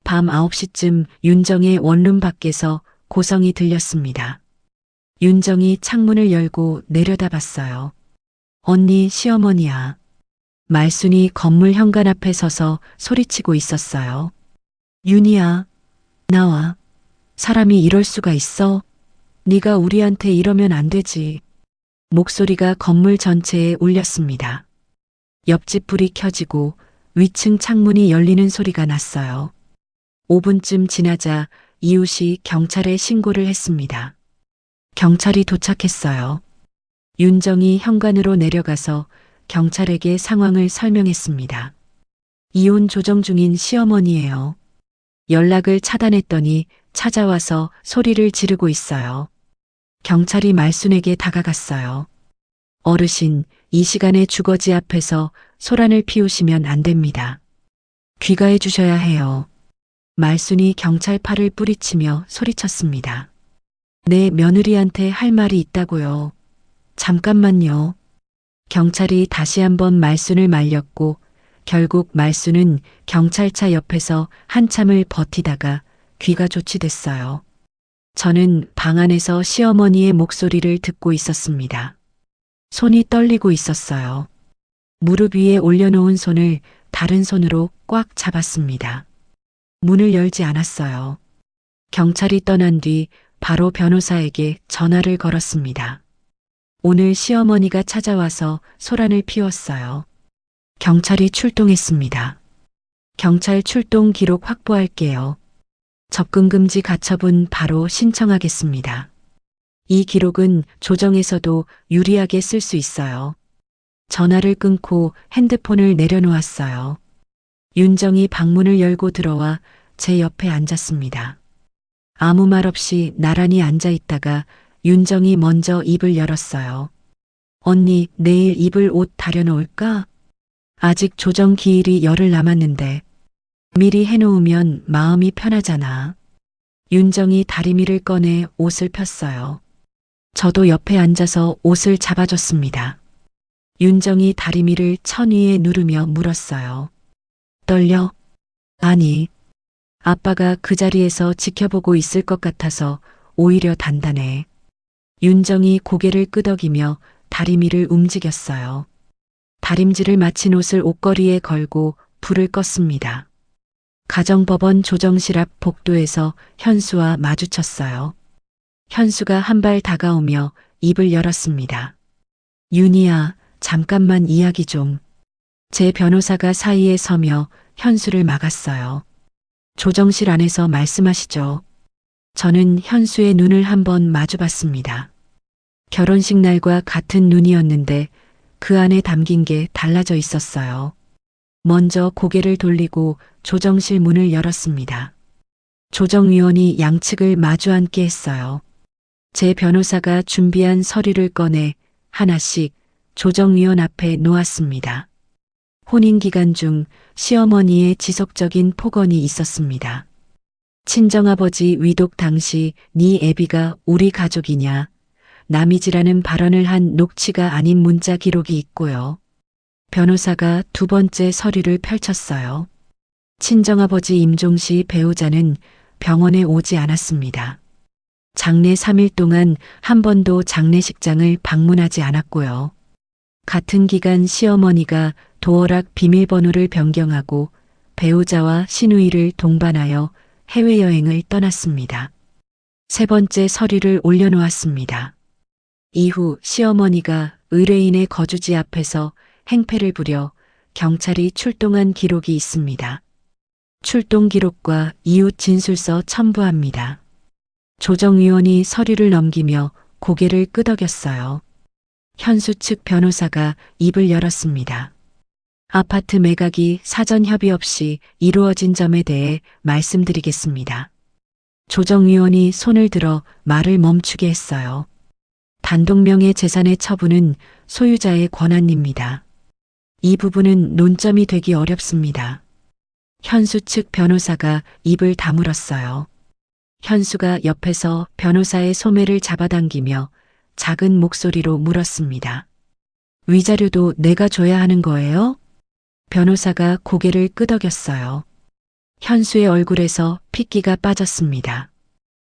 밤 9시쯤 윤정의 원룸 밖에서 고성이 들렸습니다. 윤정이 창문을 열고 내려다봤어요. 언니 시어머니야. 말순이 건물 현관 앞에 서서 소리치고 있었어요. 윤희야, 나와. 사람이 이럴 수가 있어? 네가 우리한테 이러면 안 되지. 목소리가 건물 전체에 울렸습니다. 옆집 불이 켜지고 위층 창문이 열리는 소리가 났어요. 5분쯤 지나자 이웃이 경찰에 신고를 했습니다. 경찰이 도착했어요. 윤정이 현관으로 내려가서 경찰에게 상황을 설명했습니다. 이혼 조정 중인 시어머니예요. 연락을 차단했더니 찾아와서 소리를 지르고 있어요. 경찰이 말순에게 다가갔어요. 어르신, 이 시간에 주거지 앞에서 소란을 피우시면 안 됩니다. 귀가해 주셔야 해요. 말순이 경찰 팔을 뿌리치며 소리쳤습니다. 내 며느리한테 할 말이 있다고요. 잠깐만요. 경찰이 다시 한번 말순을 말렸고 결국 말순은 경찰차 옆에서 한참을 버티다가 귀가 조치됐어요. 저는 방 안에서 시어머니의 목소리를 듣고 있었습니다. 손이 떨리고 있었어요. 무릎 위에 올려놓은 손을 다른 손으로 꽉 잡았습니다. 문을 열지 않았어요. 경찰이 떠난 뒤 바로 변호사에게 전화를 걸었습니다. 오늘 시어머니가 찾아와서 소란을 피웠어요. 경찰이 출동했습니다. 경찰 출동 기록 확보할게요. 접근금지 가처분 바로 신청하겠습니다. 이 기록은 조정에서도 유리하게 쓸 수 있어요. 전화를 끊고 핸드폰을 내려놓았어요. 윤정이 방문을 열고 들어와 제 옆에 앉았습니다. 아무 말 없이 나란히 앉아 있다가 윤정이 먼저 입을 열었어요. 언니, 내일 입을 옷 다려놓을까? 아직 조정 기일이 열흘 남았는데 미리 해놓으면 마음이 편하잖아. 윤정이 다리미를 꺼내 옷을 폈어요. 저도 옆에 앉아서 옷을 잡아줬습니다. 윤정이 다리미를 천 위에 누르며 물었어요. 떨려? 아니. 아빠가 그 자리에서 지켜보고 있을 것 같아서 오히려 단단해. 윤정이 고개를 끄덕이며 다리미를 움직였어요. 다림질을 마친 옷을 옷걸이에 걸고 불을 껐습니다. 가정법원 조정실 앞 복도에서 현수와 마주쳤어요. 현수가 한 발 다가오며 입을 열었습니다. 윤희야, 잠깐만 이야기 좀. 제 변호사가 사이에 서며 현수를 막았어요. 조정실 안에서 말씀하시죠. 저는 현수의 눈을 한번 마주봤습니다. 결혼식 날과 같은 눈이었는데 그 안에 담긴 게 달라져 있었어요. 먼저 고개를 돌리고 조정실 문을 열었습니다. 조정위원이 양측을 마주 앉게 했어요. 제 변호사가 준비한 서류를 꺼내 하나씩 조정위원 앞에 놓았습니다. 혼인기간 중 시어머니의 지속적인 폭언이 있었습니다. 친정아버지 위독 당시 네 애비가 우리 가족이냐, 남이지라는 발언을 한 녹취가 아닌 문자 기록이 있고요. 변호사가 두 번째 서류를 펼쳤어요. 친정아버지 임종시 배우자는 병원에 오지 않았습니다. 장례 3일 동안 한 번도 장례식장을 방문하지 않았고요. 같은 기간 시어머니가 도어락 비밀번호를 변경하고 배우자와 시누이를 동반하여 해외여행을 떠났습니다. 세 번째 서류를 올려놓았습니다. 이후 시어머니가 의뢰인의 거주지 앞에서 행패를 부려 경찰이 출동한 기록이 있습니다. 출동 기록과 이웃 진술서 첨부합니다. 조정위원이 서류를 넘기며 고개를 끄덕였어요. 현수 측 변호사가 입을 열었습니다. 아파트 매각이 사전 협의 없이 이루어진 점에 대해 말씀드리겠습니다. 조정위원이 손을 들어 말을 멈추게 했어요. 단독명의 재산의 처분은 소유자의 권한입니다. 이 부분은 논점이 되기 어렵습니다. 현수 측 변호사가 입을 다물었어요. 현수가 옆에서 변호사의 소매를 잡아당기며 작은 목소리로 물었습니다. 위자료도 내가 줘야 하는 거예요? 변호사가 고개를 끄덕였어요. 현수의 얼굴에서 핏기가 빠졌습니다.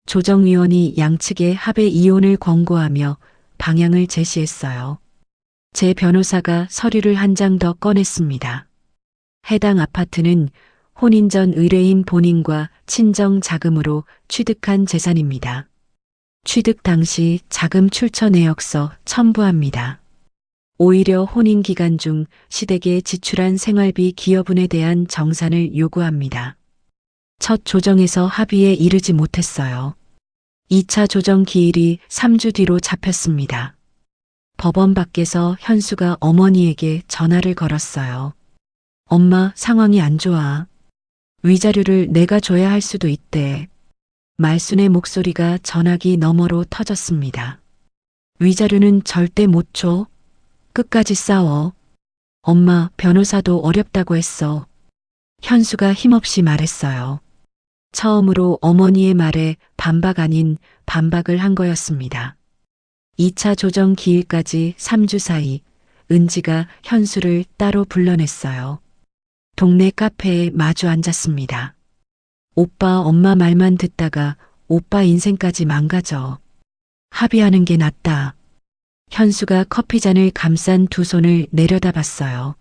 조정위원이 양측의 합의 이혼을 권고하며 방향을 제시했어요. 제 변호사가 서류를 한 장 더 꺼냈습니다. 해당 아파트는 혼인 전 의뢰인 본인과 친정 자금으로 취득한 재산입니다. 취득 당시 자금 출처 내역서 첨부합니다. 오히려 혼인 기간 중 시댁에 지출한 생활비 기여분에 대한 정산을 요구합니다. 첫 조정에서 합의에 이르지 못했어요. 2차 조정 기일이 3주 뒤로 잡혔습니다. 법원 밖에서 현수가 어머니에게 전화를 걸었어요. 엄마, 상황이 안 좋아. 위자료를 내가 줘야 할 수도 있대. 말순의 목소리가 전화기 너머로 터졌습니다. 위자료는 절대 못 줘. 끝까지 싸워. 엄마, 변호사도 어렵다고 했어. 현수가 힘없이 말했어요. 처음으로 어머니의 말에 반박 아닌 반박을 한 거였습니다. 2차 조정 기일까지 3주 사이 은지가 현수를 따로 불러냈어요. 동네 카페에 마주 앉았습니다. 오빠 엄마 말만 듣다가 오빠 인생까지 망가져. 합의하는 게 낫다. 현수가 커피잔을 감싼 두 손을 내려다봤어요.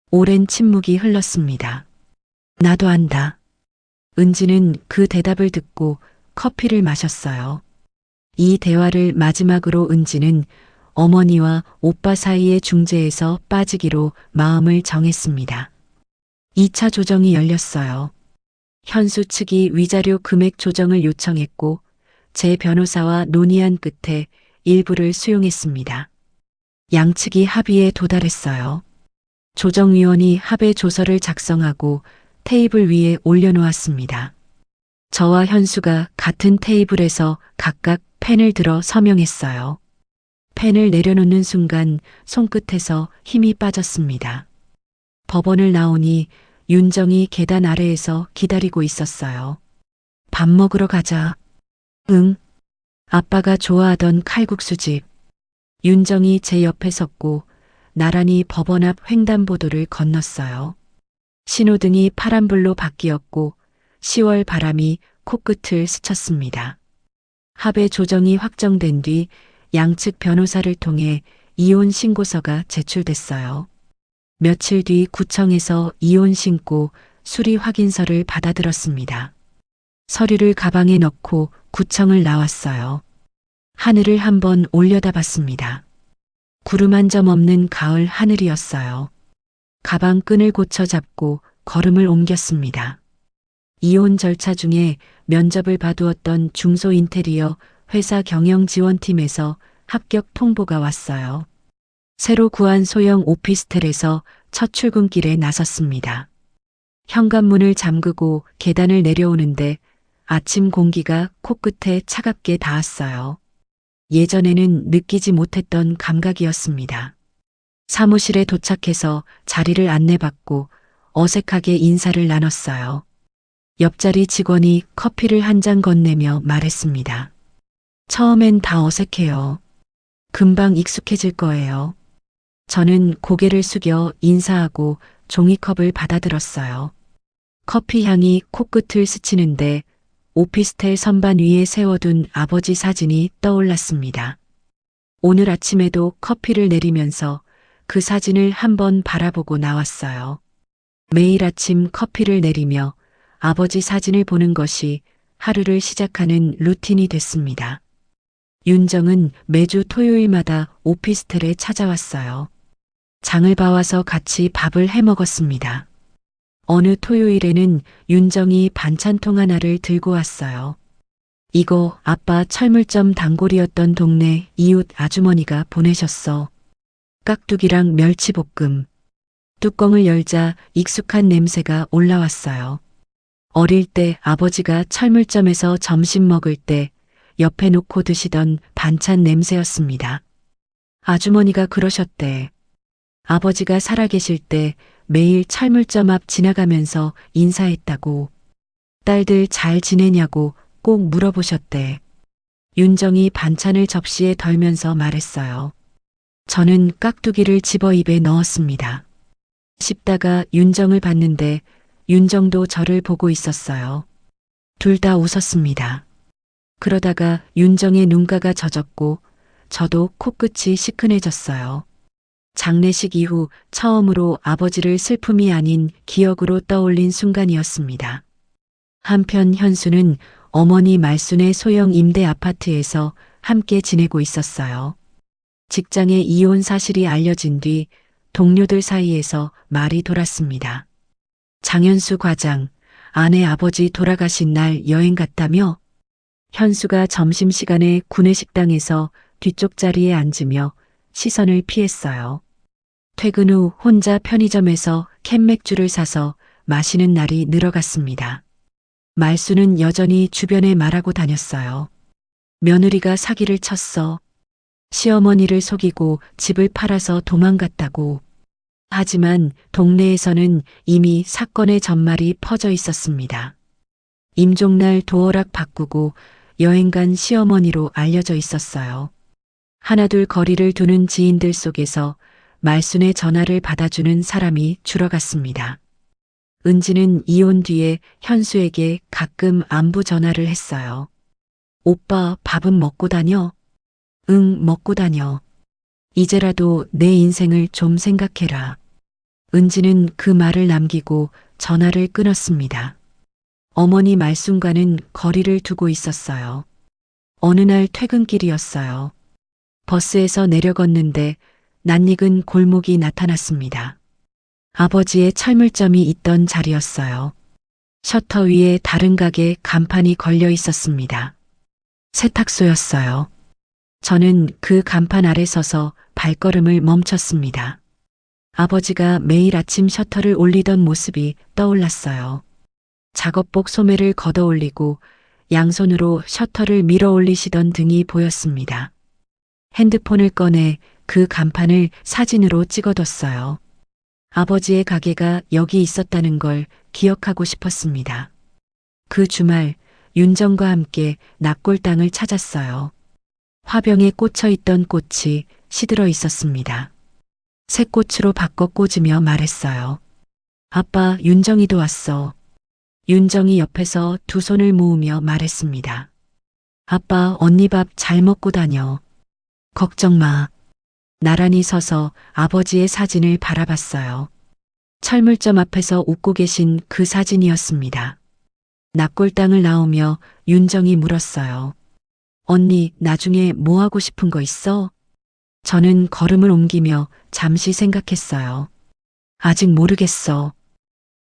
오랜 침묵이 흘렀습니다. 나도 안다. 은지는 그 대답을 듣고 커피를 마셨어요. 이 대화를 마지막으로 은지는 어머니와 오빠 사이의 중재에서 빠지기로 마음을 정했습니다. 2차 조정이 열렸어요. 현수 측이 위자료 금액 조정을 요청했고 제 변호사와 논의한 끝에 일부를 수용했습니다. 양측이 합의에 도달했어요. 조정위원이 합의 조서를 작성하고 테이블 위에 올려놓았습니다. 저와 현수가 같은 테이블에서 각각 펜을 들어 서명했어요. 펜을 내려놓는 순간 손끝에서 힘이 빠졌습니다. 법원을 나오니 윤정이 계단 아래에서 기다리고 있었어요. 밥 먹으러 가자. 응. 아빠가 좋아하던 칼국수집. 윤정이 제 옆에 섰고 나란히 법원 앞 횡단보도를 건넜어요. 신호등이 파란불로 바뀌었고 10월 바람이 코끝을 스쳤습니다. 합의 조정이 확정된 뒤 양측 변호사를 통해 이혼 신고서가 제출됐어요. 며칠 뒤 구청에서 이혼 신고 수리 확인서를 받아들었습니다. 서류를 가방에 넣고 구청을 나왔어요. 하늘을 한번 올려다봤습니다. 구름 한 점 없는 가을 하늘이었어요. 가방 끈을 고쳐 잡고 걸음을 옮겼습니다. 이혼 절차 중에 면접을 봐두었던 중소인테리어 회사 경영지원팀에서 합격 통보가 왔어요. 새로 구한 소형 오피스텔에서 첫 출근길에 나섰습니다. 현관문을 잠그고 계단을 내려오는데 아침 공기가 코끝에 차갑게 닿았어요. 예전에는 느끼지 못했던 감각이었습니다. 사무실에 도착해서 자리를 안내받고 어색하게 인사를 나눴어요. 옆자리 직원이 커피를 한 잔 건네며 말했습니다. 처음엔 다 어색해요. 금방 익숙해질 거예요. 저는 고개를 숙여 인사하고 종이컵을 받아들었어요. 커피 향이 코끝을 스치는데 오피스텔 선반 위에 세워둔 아버지 사진이 떠올랐습니다. 오늘 아침에도 커피를 내리면서 그 사진을 한번 바라보고 나왔어요. 매일 아침 커피를 내리며 아버지 사진을 보는 것이 하루를 시작하는 루틴이 됐습니다. 윤정은 매주 토요일마다 오피스텔에 찾아왔어요. 장을 봐와서 같이 밥을 해 먹었습니다. 어느 토요일에는 윤정이 반찬통 하나를 들고 왔어요. 이거 아빠 철물점 단골이었던 동네 이웃 아주머니가 보내셨어. 깍두기랑 멸치볶음. 뚜껑을 열자 익숙한 냄새가 올라왔어요. 어릴 때 아버지가 철물점에서 점심 먹을 때 옆에 놓고 드시던 반찬 냄새였습니다. 아주머니가 그러셨대. 아버지가 살아계실 때 매일 철물점 앞 지나가면서 인사했다고. 딸들 잘 지내냐고 꼭 물어보셨대. 윤정이 반찬을 접시에 덜면서 말했어요. 저는 깍두기를 집어 입에 넣었습니다. 씹다가 윤정을 봤는데 윤정도 저를 보고 있었어요. 둘 다 웃었습니다. 그러다가 윤정의 눈가가 젖었고 저도 코끝이 시큰해졌어요. 장례식 이후 처음으로 아버지를 슬픔이 아닌 기억으로 떠올린 순간이었습니다. 한편 현수는 어머니 말순의 소형 임대 아파트에서 함께 지내고 있었어요. 직장의 이혼 사실이 알려진 뒤 동료들 사이에서 말이 돌았습니다. 장현수 과장, 아내 아버지 돌아가신 날 여행 갔다며? 현수가 점심시간에 구내식당에서 뒤쪽 자리에 앉으며 시선을 피했어요. 퇴근 후 혼자 편의점에서 캔맥주를 사서 마시는 날이 늘어갔습니다. 말수는 여전히 주변에 말하고 다녔어요. 며느리가 사기를 쳤어. 시어머니를 속이고 집을 팔아서 도망갔다고. 하지만 동네에서는 이미 사건의 전말이 퍼져 있었습니다. 임종날 도어락 바꾸고 여행 간 시어머니로 알려져 있었어요. 하나둘 거리를 두는 지인들 속에서 말순의 전화를 받아주는 사람이 줄어갔습니다. 은지는 이혼 뒤에 현수에게 가끔 안부 전화를 했어요. 오빠 밥은 먹고 다녀? 응, 먹고 다녀. 이제라도 내 인생을 좀 생각해라. 은지는 그 말을 남기고 전화를 끊었습니다. 어머니 말순과는 거리를 두고 있었어요. 어느 날 퇴근길이었어요. 버스에서 내려갔는데 낯익은 골목이 나타났습니다. 아버지의 철물점이 있던 자리였어요. 셔터 위에 다른 가게 간판이 걸려 있었습니다. 세탁소였어요. 저는 그 간판 아래 서서 발걸음을 멈췄습니다. 아버지가 매일 아침 셔터를 올리던 모습이 떠올랐어요. 작업복 소매를 걷어 올리고 양손으로 셔터를 밀어 올리시던 등이 보였습니다. 핸드폰을 꺼내 그 간판을 사진으로 찍어뒀어요. 아버지의 가게가 여기 있었다는 걸 기억하고 싶었습니다. 그 주말 윤정과 함께 납골당을 찾았어요. 화병에 꽂혀 있던 꽃이 시들어 있었습니다. 새 꽃으로 바꿔 꽂으며 말했어요. 아빠, 윤정이도 왔어. 윤정이 옆에서 두 손을 모으며 말했습니다. 아빠, 언니 밥 잘 먹고 다녀. 걱정 마. 나란히 서서 아버지의 사진을 바라봤어요. 철물점 앞에서 웃고 계신 그 사진이었습니다. 납골당을 나오며 윤정이 물었어요. 언니, 나중에 뭐 하고 싶은 거 있어? 저는 걸음을 옮기며 잠시 생각했어요. 아직 모르겠어.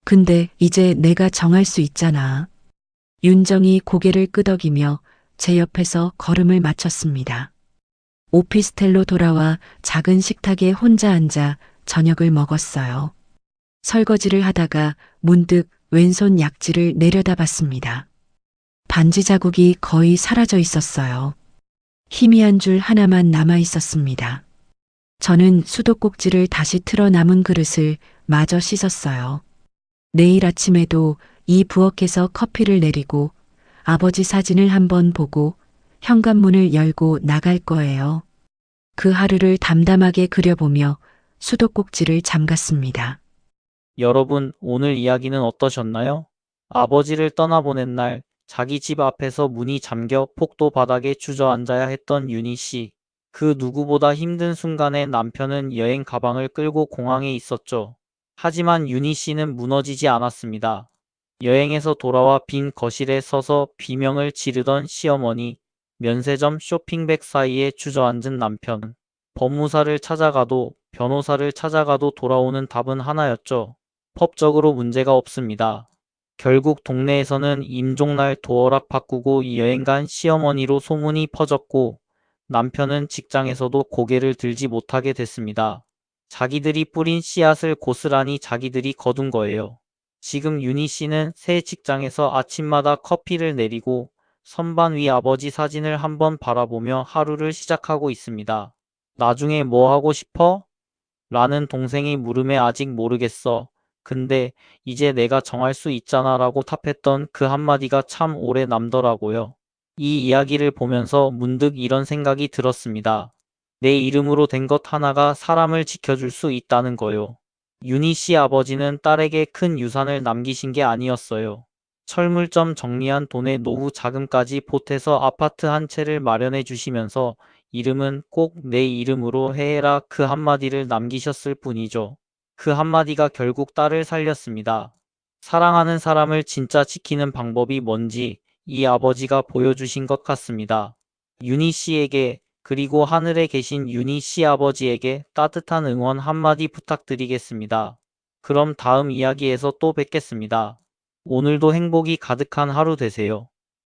근데 이제 내가 정할 수 있잖아. 윤정이 고개를 끄덕이며 제 옆에서 걸음을 맞췄습니다. 오피스텔로 돌아와 작은 식탁에 혼자 앉아 저녁을 먹었어요. 설거지를 하다가 문득 왼손 약지를 내려다봤습니다. 반지 자국이 거의 사라져 있었어요. 희미한 줄 하나만 남아 있었습니다. 저는 수도꼭지를 다시 틀어 남은 그릇을 마저 씻었어요. 내일 아침에도 이 부엌에서 커피를 내리고 아버지 사진을 한번 보고 현관문을 열고 나갈 거예요. 그 하루를 담담하게 그려보며 수도꼭지를 잠갔습니다. 여러분, 오늘 이야기는 어떠셨나요? 아버지를 떠나보낸 날, 자기 집 앞에서 문이 잠겨 폭도 바닥에 주저앉아야 했던 윤희 씨. 그 누구보다 힘든 순간에 남편은 여행 가방을 끌고 공항에 있었죠. 하지만 윤희 씨는 무너지지 않았습니다. 여행에서 돌아와 빈 거실에 서서 비명을 지르던 시어머니, 면세점 쇼핑백 사이에 주저앉은 남편. 법무사를 찾아가도 변호사를 찾아가도 돌아오는 답은 하나였죠. 법적으로 문제가 없습니다. 결국 동네에서는 임종날 도어락 바꾸고 여행 간 시어머니로 소문이 퍼졌고 남편은 직장에서도 고개를 들지 못하게 됐습니다. 자기들이 뿌린 씨앗을 고스란히 자기들이 거둔 거예요. 지금 윤희 씨는 새 직장에서 아침마다 커피를 내리고 선반 위 아버지 사진을 한번 바라보며 하루를 시작하고 있습니다. 나중에 뭐 하고 싶어? 라는 동생이 물음에 아직 모르겠어. 근데 이제 내가 정할 수 있잖아 라고 답했던 그 한마디가 참 오래 남더라고요. 이 이야기를 보면서 문득 이런 생각이 들었습니다. 내 이름으로 된 것 하나가 사람을 지켜줄 수 있다는 거요. 윤희 씨 아버지는 딸에게 큰 유산을 남기신 게 아니었어요. 철물점 정리한 돈에 노후 자금까지 보태서 아파트 한 채를 마련해 주시면서 이름은 꼭 내 이름으로 해라 그 한마디를 남기셨을 뿐이죠. 그 한마디가 결국 딸을 살렸습니다. 사랑하는 사람을 진짜 지키는 방법이 뭔지 이 아버지가 보여주신 것 같습니다. 윤희 씨에게 그리고 하늘에 계신 윤희 씨 아버지에게 따뜻한 응원 한마디 부탁드리겠습니다. 그럼 다음 이야기에서 또 뵙겠습니다. 오늘도 행복이 가득한 하루 되세요.